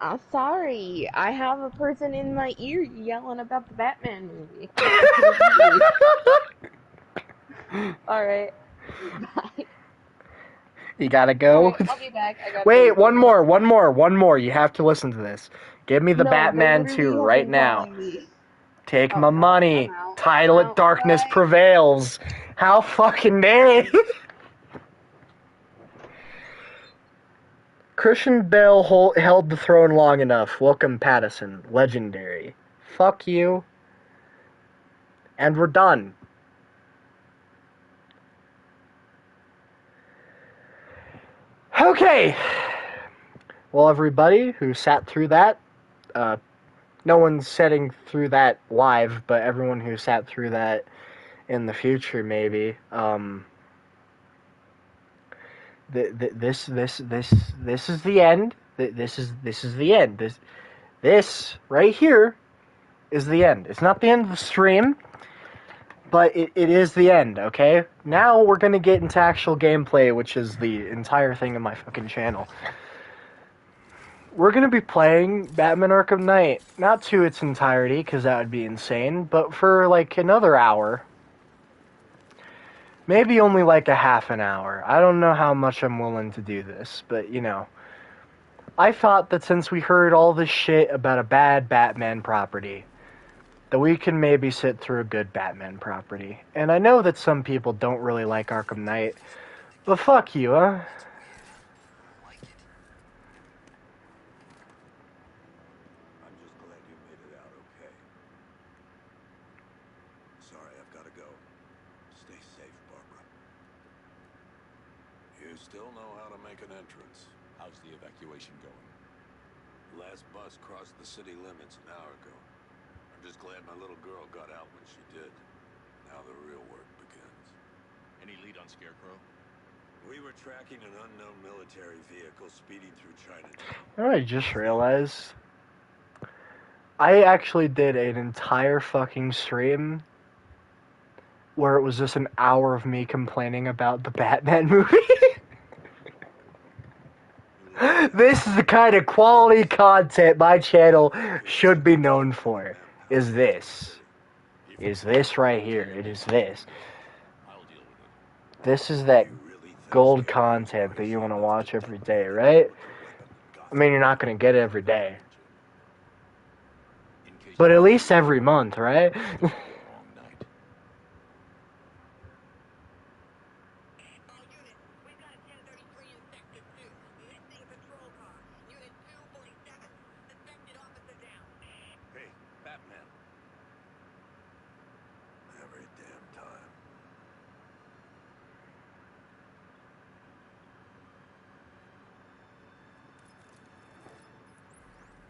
I'm sorry. I have a person in my ear yelling about the Batman movie. I couldn't leave. Alright. Bye. You gotta go. Alright, I'll be back. I gotta go Wait, eat dinner. one more. You have to listen to this. Give me the No, they Batman literally 2 have right been now. calling me. Take Oh my no, I'm money. out. I'm Title it out. Darkness Bye. Prevails. How fucking dare you? Christian Bale held the throne long enough. Welcome, Pattinson. Legendary. Fuck you. And we're done. Okay. Well, everybody who sat through that, no one's sitting through that live, but everyone who sat through that in the future, maybe. This is the end. This is the end. This right here is the end. It's not the end of the stream, but it is the end. Okay. Now we're gonna get into actual gameplay, which is the entire thing of my fucking channel. We're gonna be playing Batman Arkham Knight, not to its entirety, because that would be insane, but for like another hour. Maybe only like a half an hour. I don't know how much I'm willing to do this, but you know. I thought that since we heard all this shit about a bad Batman property, that we can maybe sit through a good Batman property. And I know that some people don't really like Arkham Knight, but fuck you, huh? I'm just glad you made it out okay. Sorry, I've got to go. Stay safe, Barbara. You still know how to make an entrance. How's the evacuation going? Last bus crossed the city limits an hour ago. I'm just glad my little girl got out when she did. Now the real work begins. Any lead on Scarecrow? We were tracking an unknown military vehicle speeding through Chinatown. I just realized I actually did an entire fucking stream where it was just an hour of me complaining about the Batman movie. This is the kind of quality content my channel should be known for. Is this right here. It is this. I'll deal with it. This is that You really think gold Scarecrow content that you want to knows watch that every day, right? with a weapon in I mean, you're not going to get it every day. In case But you at want least every month, right? a long night. All units, we've got a 1033 in Sector 2. Missing patrol car. Unit 247. Suspected officer down. Hey, Batman. every damn time.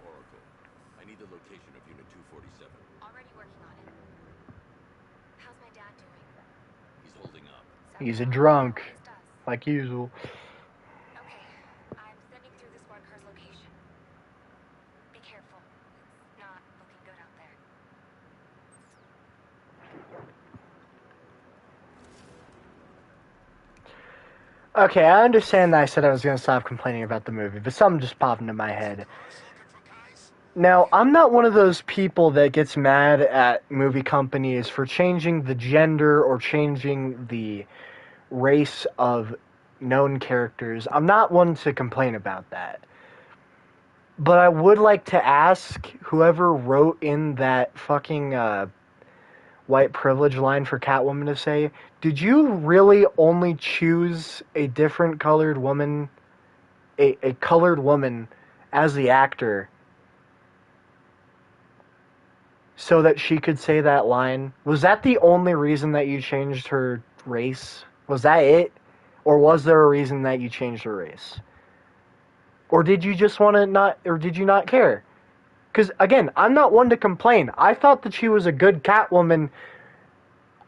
Oracle. I need the location of Unit 247. Already working on it. How's my dad doing? He's holding up. He's a Sounds drunk, always does. like usual. Okay, I'm sending through this one car's location. Be careful. It's not looking good out there. Okay, I understand that I said I was going to stop complaining about the movie, but something just popped into my head. Now, I'm not one of those people that gets mad at movie companies for changing the gender or changing the race of known characters. I'm not one to complain about that. But I would like to ask whoever wrote in that fucking white privilege line for Catwoman to say, did you really only choose a different colored woman, a colored woman as the actor so that she could say that line? Was that the only reason that you changed her race? Was that it? Or was there a reason that you changed her race? Or did you just want to not, or did you not care? Because, again, I'm not one to complain. I thought that she was a good Catwoman.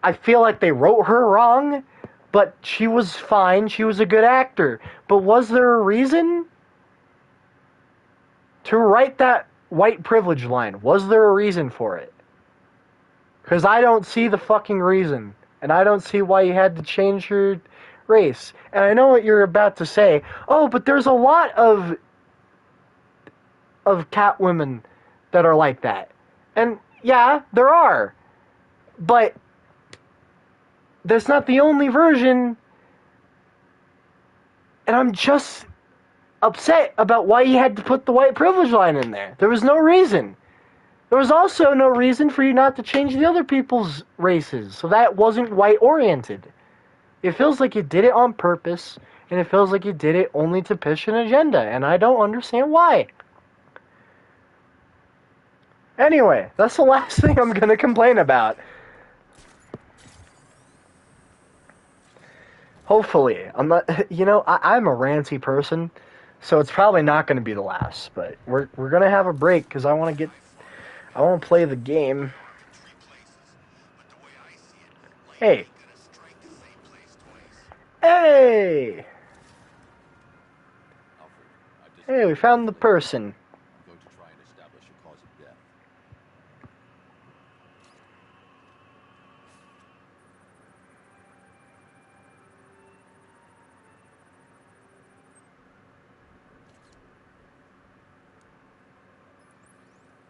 I feel like they wrote her wrong, but she was fine. She was a good actor. But was there a reason to write that white privilege line? Was there a reason for it? Because I don't see the fucking reason. And I don't see why you had to change her race. And I know what you're about to say. Oh, but there's a lot of Catwomen that are like that. And yeah, there are. But that's not the only version. And I'm just upset about why you had to put the white privilege line in there. There was no reason. There was also no reason for you not to change the other people's races, so that wasn't white-oriented. It feels like you did it on purpose, and it feels like you did it only to push an agenda, and I don't understand why. Anyway, that's the last thing I'm gonna complain about. Hopefully. I'm not, I'm a ranty person, so it's probably not gonna be the last, but we're gonna have a break, because I want to play the game. Hey. Hey! Hey, we found the person. I'm going to try and establish a cause of death.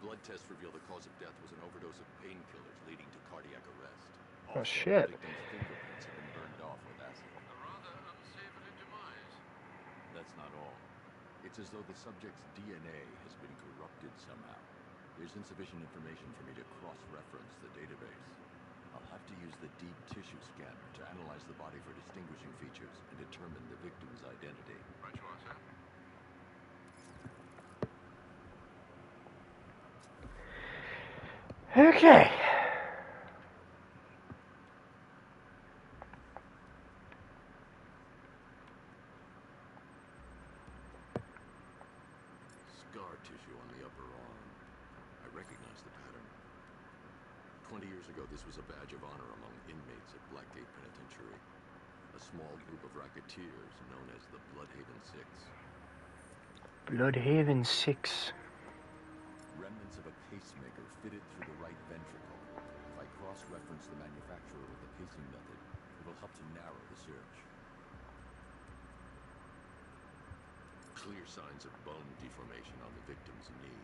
Blood tests reveal the cause of death was an overdose of painkillers leading to cardiac arrest. Oh, shit. The victim's fingerprints have been burned off with acid. A rather unsavory demise. That's not all. It's as though the subject's DNA has been corrupted somehow. There's insufficient information for me to cross-reference the database. I'll have to use the deep tissue scanner to analyze the body for distinguishing features and determine the victim's identity. Right you are, sir. Okay. Scar tissue on the upper arm. I recognize the pattern. 20 years ago, this was a badge of honor among inmates at Blackgate Penitentiary. A small group of racketeers known as the Bloodhaven Six. Bloodhaven 6. Remnants of a pacemaker fitted through the right ventricle. If I cross-reference the manufacturer with the pacing method, it will help to narrow the search. Clear signs of bone deformation on the victim's knee.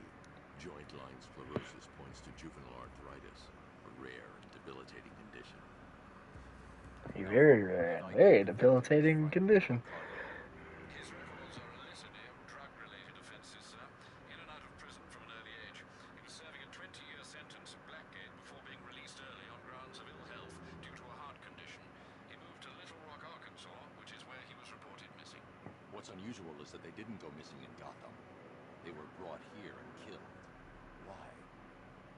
Joint line sclerosis points to juvenile arthritis, a rare and debilitating condition. A very rare and very debilitating condition. His records are a litany of drug-related offences, sir. In and out of prison from an early age. He was serving a 20-year sentence at Blackgate before being released early on grounds of ill health due to a heart condition. He moved to Little Rock, Arkansas, which is where he was reported missing. What's unusual is that they didn't go missing in Gotham. They were brought here and killed. Why?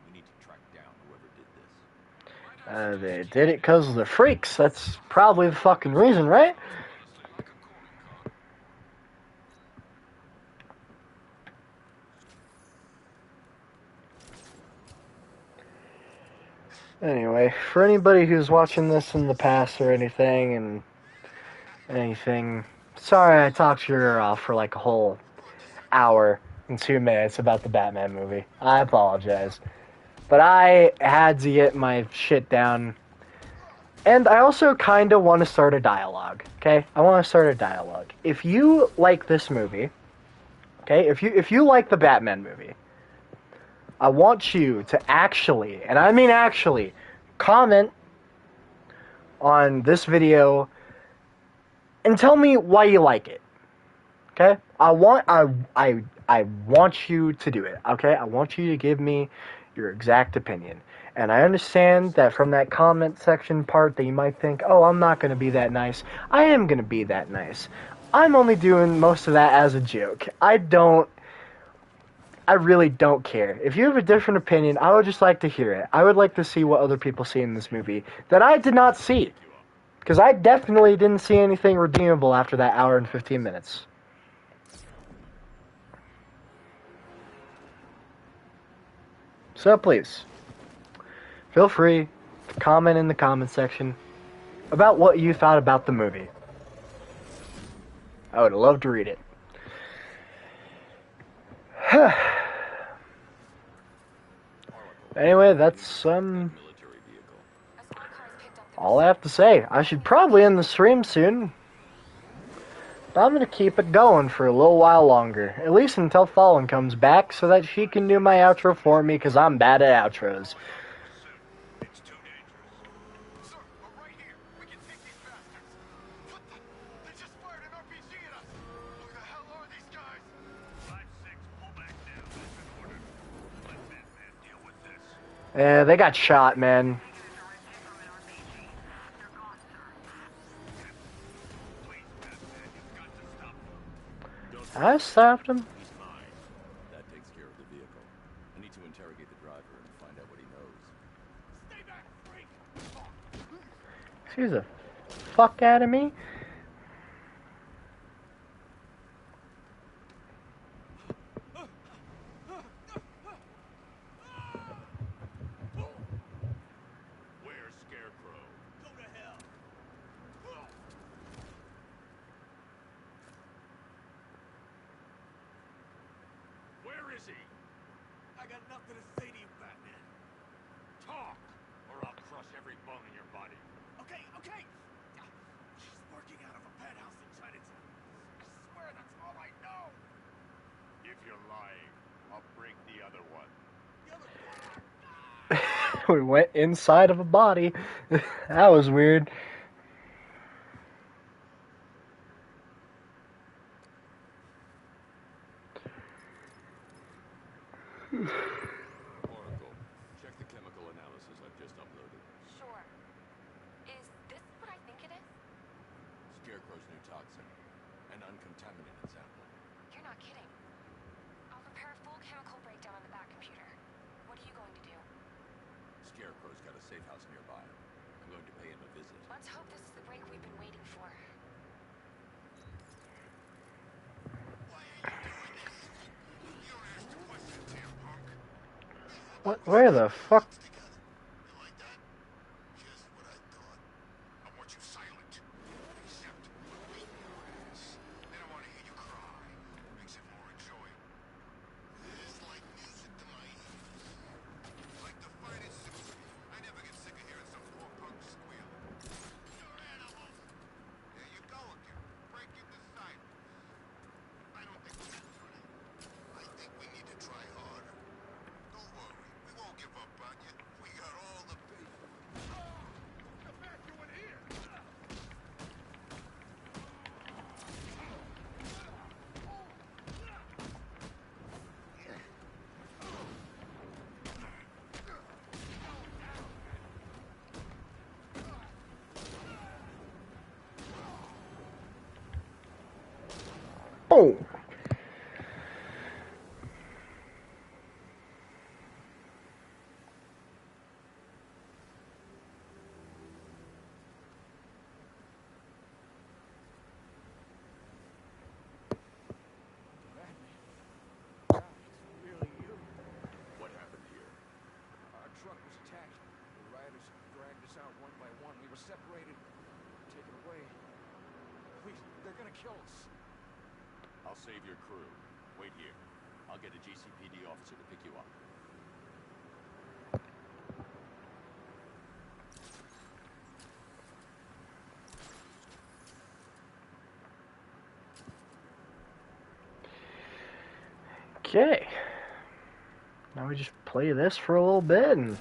We need to track down whoever did this. They did it because of the freaks. That's probably the fucking reason, right? Honestly, like a calling card. Anyway, for anybody who's watching this in the past or anything, sorry I talked your ear off for like a whole hour and 2 minutes about the Batman movie. I apologize. But I had to get my shit down. And I also kind of want to start a dialogue, okay? I want to start a dialogue. If you like this movie, okay, if you like the Batman movie, I want you to actually, and I mean actually, comment on this video and tell me why you like it. Okay? I want you to do it. Okay? I want you to give me your exact opinion. And I understand that from that comment section part that you might think, oh, I'm not going to be that nice. I am going to be that nice. I'm only doing most of that as a joke. I I really don't care. If you have a different opinion, I would just like to hear it. I would like to see what other people see in this movie that I did not see. Because I definitely didn't see anything redeemable after that hour and 15 minutes. So please, feel free to comment in the comment section about what you thought about the movie. I would love to read it. Anyway, that's military vehicle. A squad car has picked up the all I have to say. I should probably end the stream soon. But I'm going to keep it going for a little while longer. At least until Fallen comes back so that she can do my outro for me because I'm bad at outros. It's too dangerous. Sir, we're right here. We can take these bastards. What the? They just fired an RPG at us. Who the hell are these guys? 5-6, pull back now. That's been ordered. Let Bman deal with this. They got shot, man. Please, Batman, you've got to stop them. I stopped him. He's mine. That takes care of the vehicle. I need to interrogate the driver and find out what he knows. Stay back, freak! Excuse the fuck out of me. Where's Scarecrow? Go to hell! Where is he? I got nothing to say to you, Batman. Talk, or I'll crush every bone in your body. Okay, okay. She's working out of a penthouse in Chinatown. I swear that's all I know. If you're lying, I'll break the other one. The other one? We went inside of a body. That was weird. Oracle, check the chemical analysis I've just uploaded. Sure. Is this what I think it is? Scarecrow's new toxin. An uncontaminated sample. You're not kidding. I'll prepare a full chemical breakdown on the back computer. What are you going to do? Scarecrow's got a safe house nearby. I'm going to pay him a visit. Let's hope this is the break we've been waiting for. What? Where the fuck? You like that? Just what I thought. I want you silent. Except when beating your ass. Then I want to hear you cry. Makes it more enjoyable. It's like music to my ears. Like the finest sushi. I never get sick of hearing some poor punk squeal. You're animals. There you go again. Breaking the silence. I don't think that's right. I think we need to try harder. Don't worry. We won't give up on you. We got all the patience. What the fuck you in here? Boom. Really you? What happened here? Our truck was attacked. The rioters dragged us out one by one. We were separated, taken away. They're gonna kill us. I'll save your crew. Wait here. I'll get a GCPD officer to pick you up. Okay. Now we just play this for a little bit and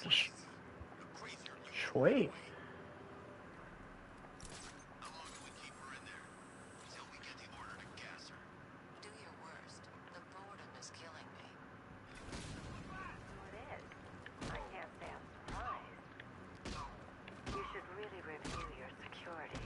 just wait. How long do we keep her in there? Until we get the order to gas her. Do your worst. The boredom is killing me. It is. I can't say I'm surprised. You should really review your security.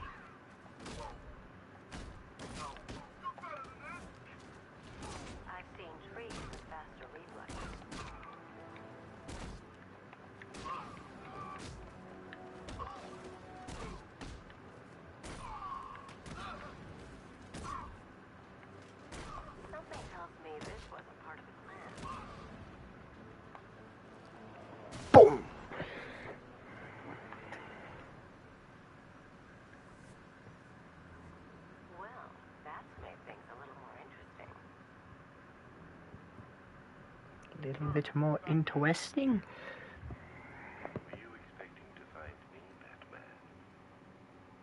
A little bit more interesting. Were you expecting to find me, Batman?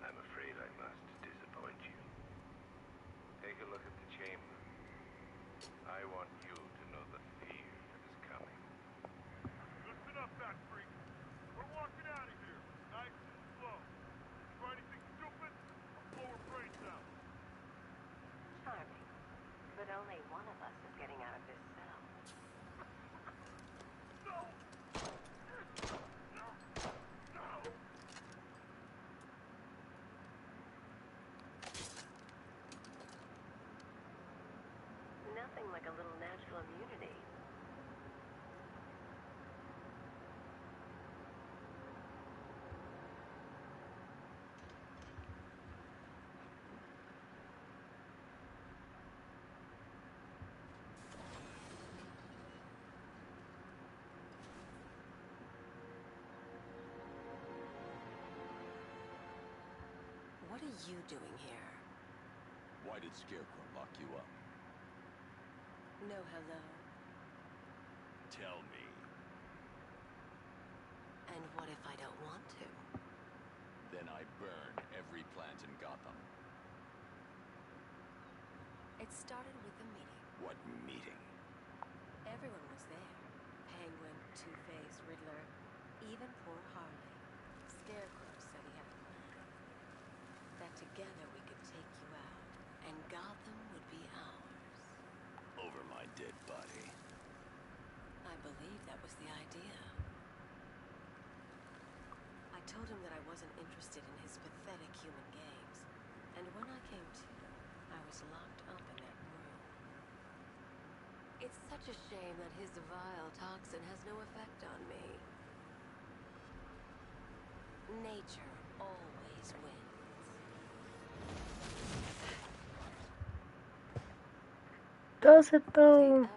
I'm afraid I must disappoint you. Take a look at the chamber. I want you to know the fear that is coming. Listen up, Bat Freak. We're walking out of here, nice and slow. Try anything stupid, I'll blow her brains out. Charming. But only one of us is getting out of this cell. Nothing like a little natural immunity. What are you doing here? Why did Scarecrow lock you up? No hello. Tell me. And what if I don't want to? Then I burn every plant in Gotham. It started with a meeting. What meeting? Everyone was there. Penguin, Two-Face, Riddler, even poor Harley. Scarecrow said he had a plan. That together we could take you out, and Gotham would be ours. Over my dead body. I believe that was the idea. I told him that I wasn't interested in his pathetic human games, and when I came to, I was locked up in that room. It's such a shame that his vile toxin has no effect on me. Nature always wins. Does it Will though? they ever learn?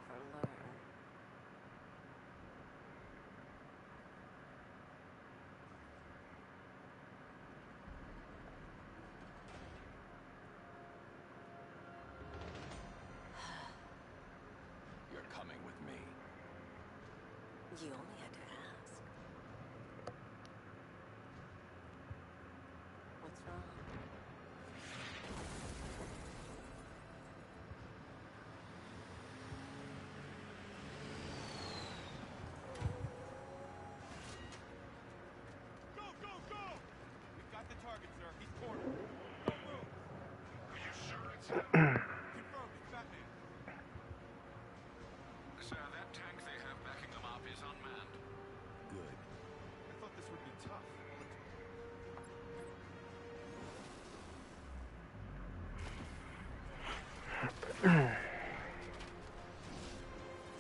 You're coming with me. You only had to ask. What's wrong? Go, go, go! We've got the target, sir. He's cornered. Don't move. Are you sure it's him? Confirmed, it's Batman. Sir, that tank they have backing them up is unmanned. Good. I thought this would be tough. Let's...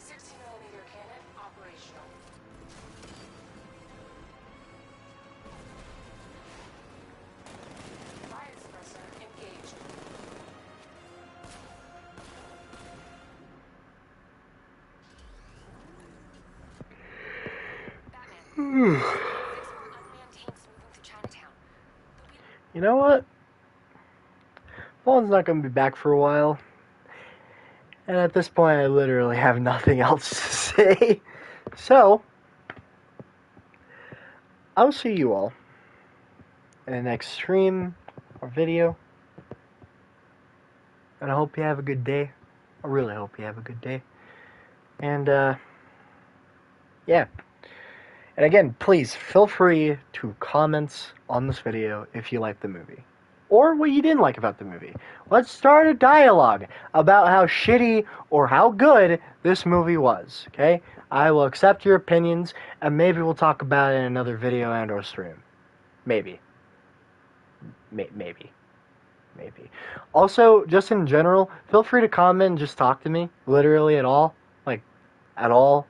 60mm cannon operational. Fire suppressor engaged. Batman. 6 more unmanned tanks moving to Chinatown. They'll be You know what? Vaughn's not going to be back for a while. And at this point, I literally have nothing else to say. So, I'll see you all in the next stream or video. And I hope you have a good day. I really hope you have a good day. And, yeah. And again, please feel free to comment on this video if you like the movie. Or what you didn't like about the movie. Let's start a dialogue about how shitty or how good this movie was, okay? I will accept your opinions, and maybe we'll talk about it in another video and or stream. Maybe. Maybe. Also, just in general, feel free to comment and just talk to me, literally at all. Like, at all.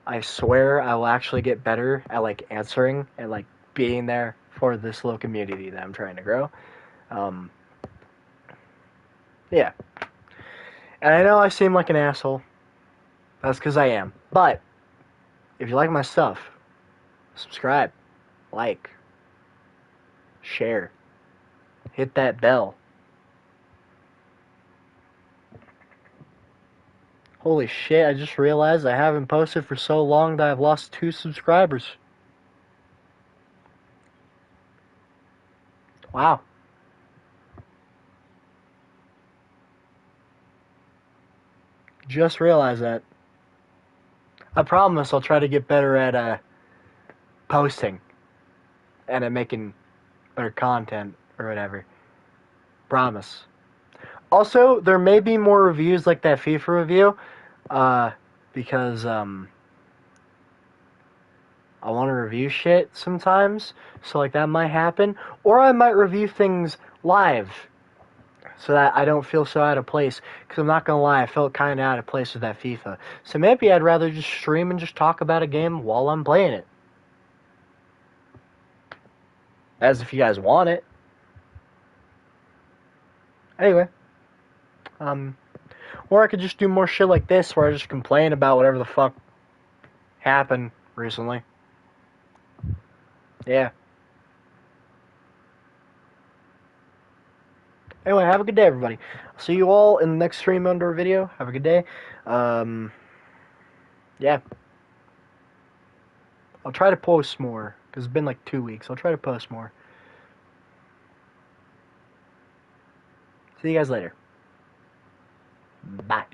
I swear I will actually get better at, like, answering and, like, being there for this little community that I'm trying to grow. Yeah. And I know I seem like an asshole. That's because I am. But, if you like my stuff, subscribe, like, share, hit that bell. Holy shit, I just realized I haven't posted for so long that I've lost 2 subscribers. Wow. Just realized that. I promise I'll try to get better at posting and at making better content or whatever. Promise. Also, there may be more reviews like that FIFA review, because I want to review shit sometimes, so like that might happen, or I might review things live, so that I don't feel so out of place. Because I'm not gonna lie, I felt kind of out of place with that FIFA. So maybe I'd rather just stream and just talk about a game while I'm playing it, as if you guys want it. Anyway, or I could just do more shit like this, where I just complain about whatever the fuck happened recently. Yeah. Anyway, have a good day, everybody. I'll see you all in the next stream under video. Have a good day. Yeah. I'll try to post more, because it's been like 2 weeks. I'll try to post more. See you guys later. Bye.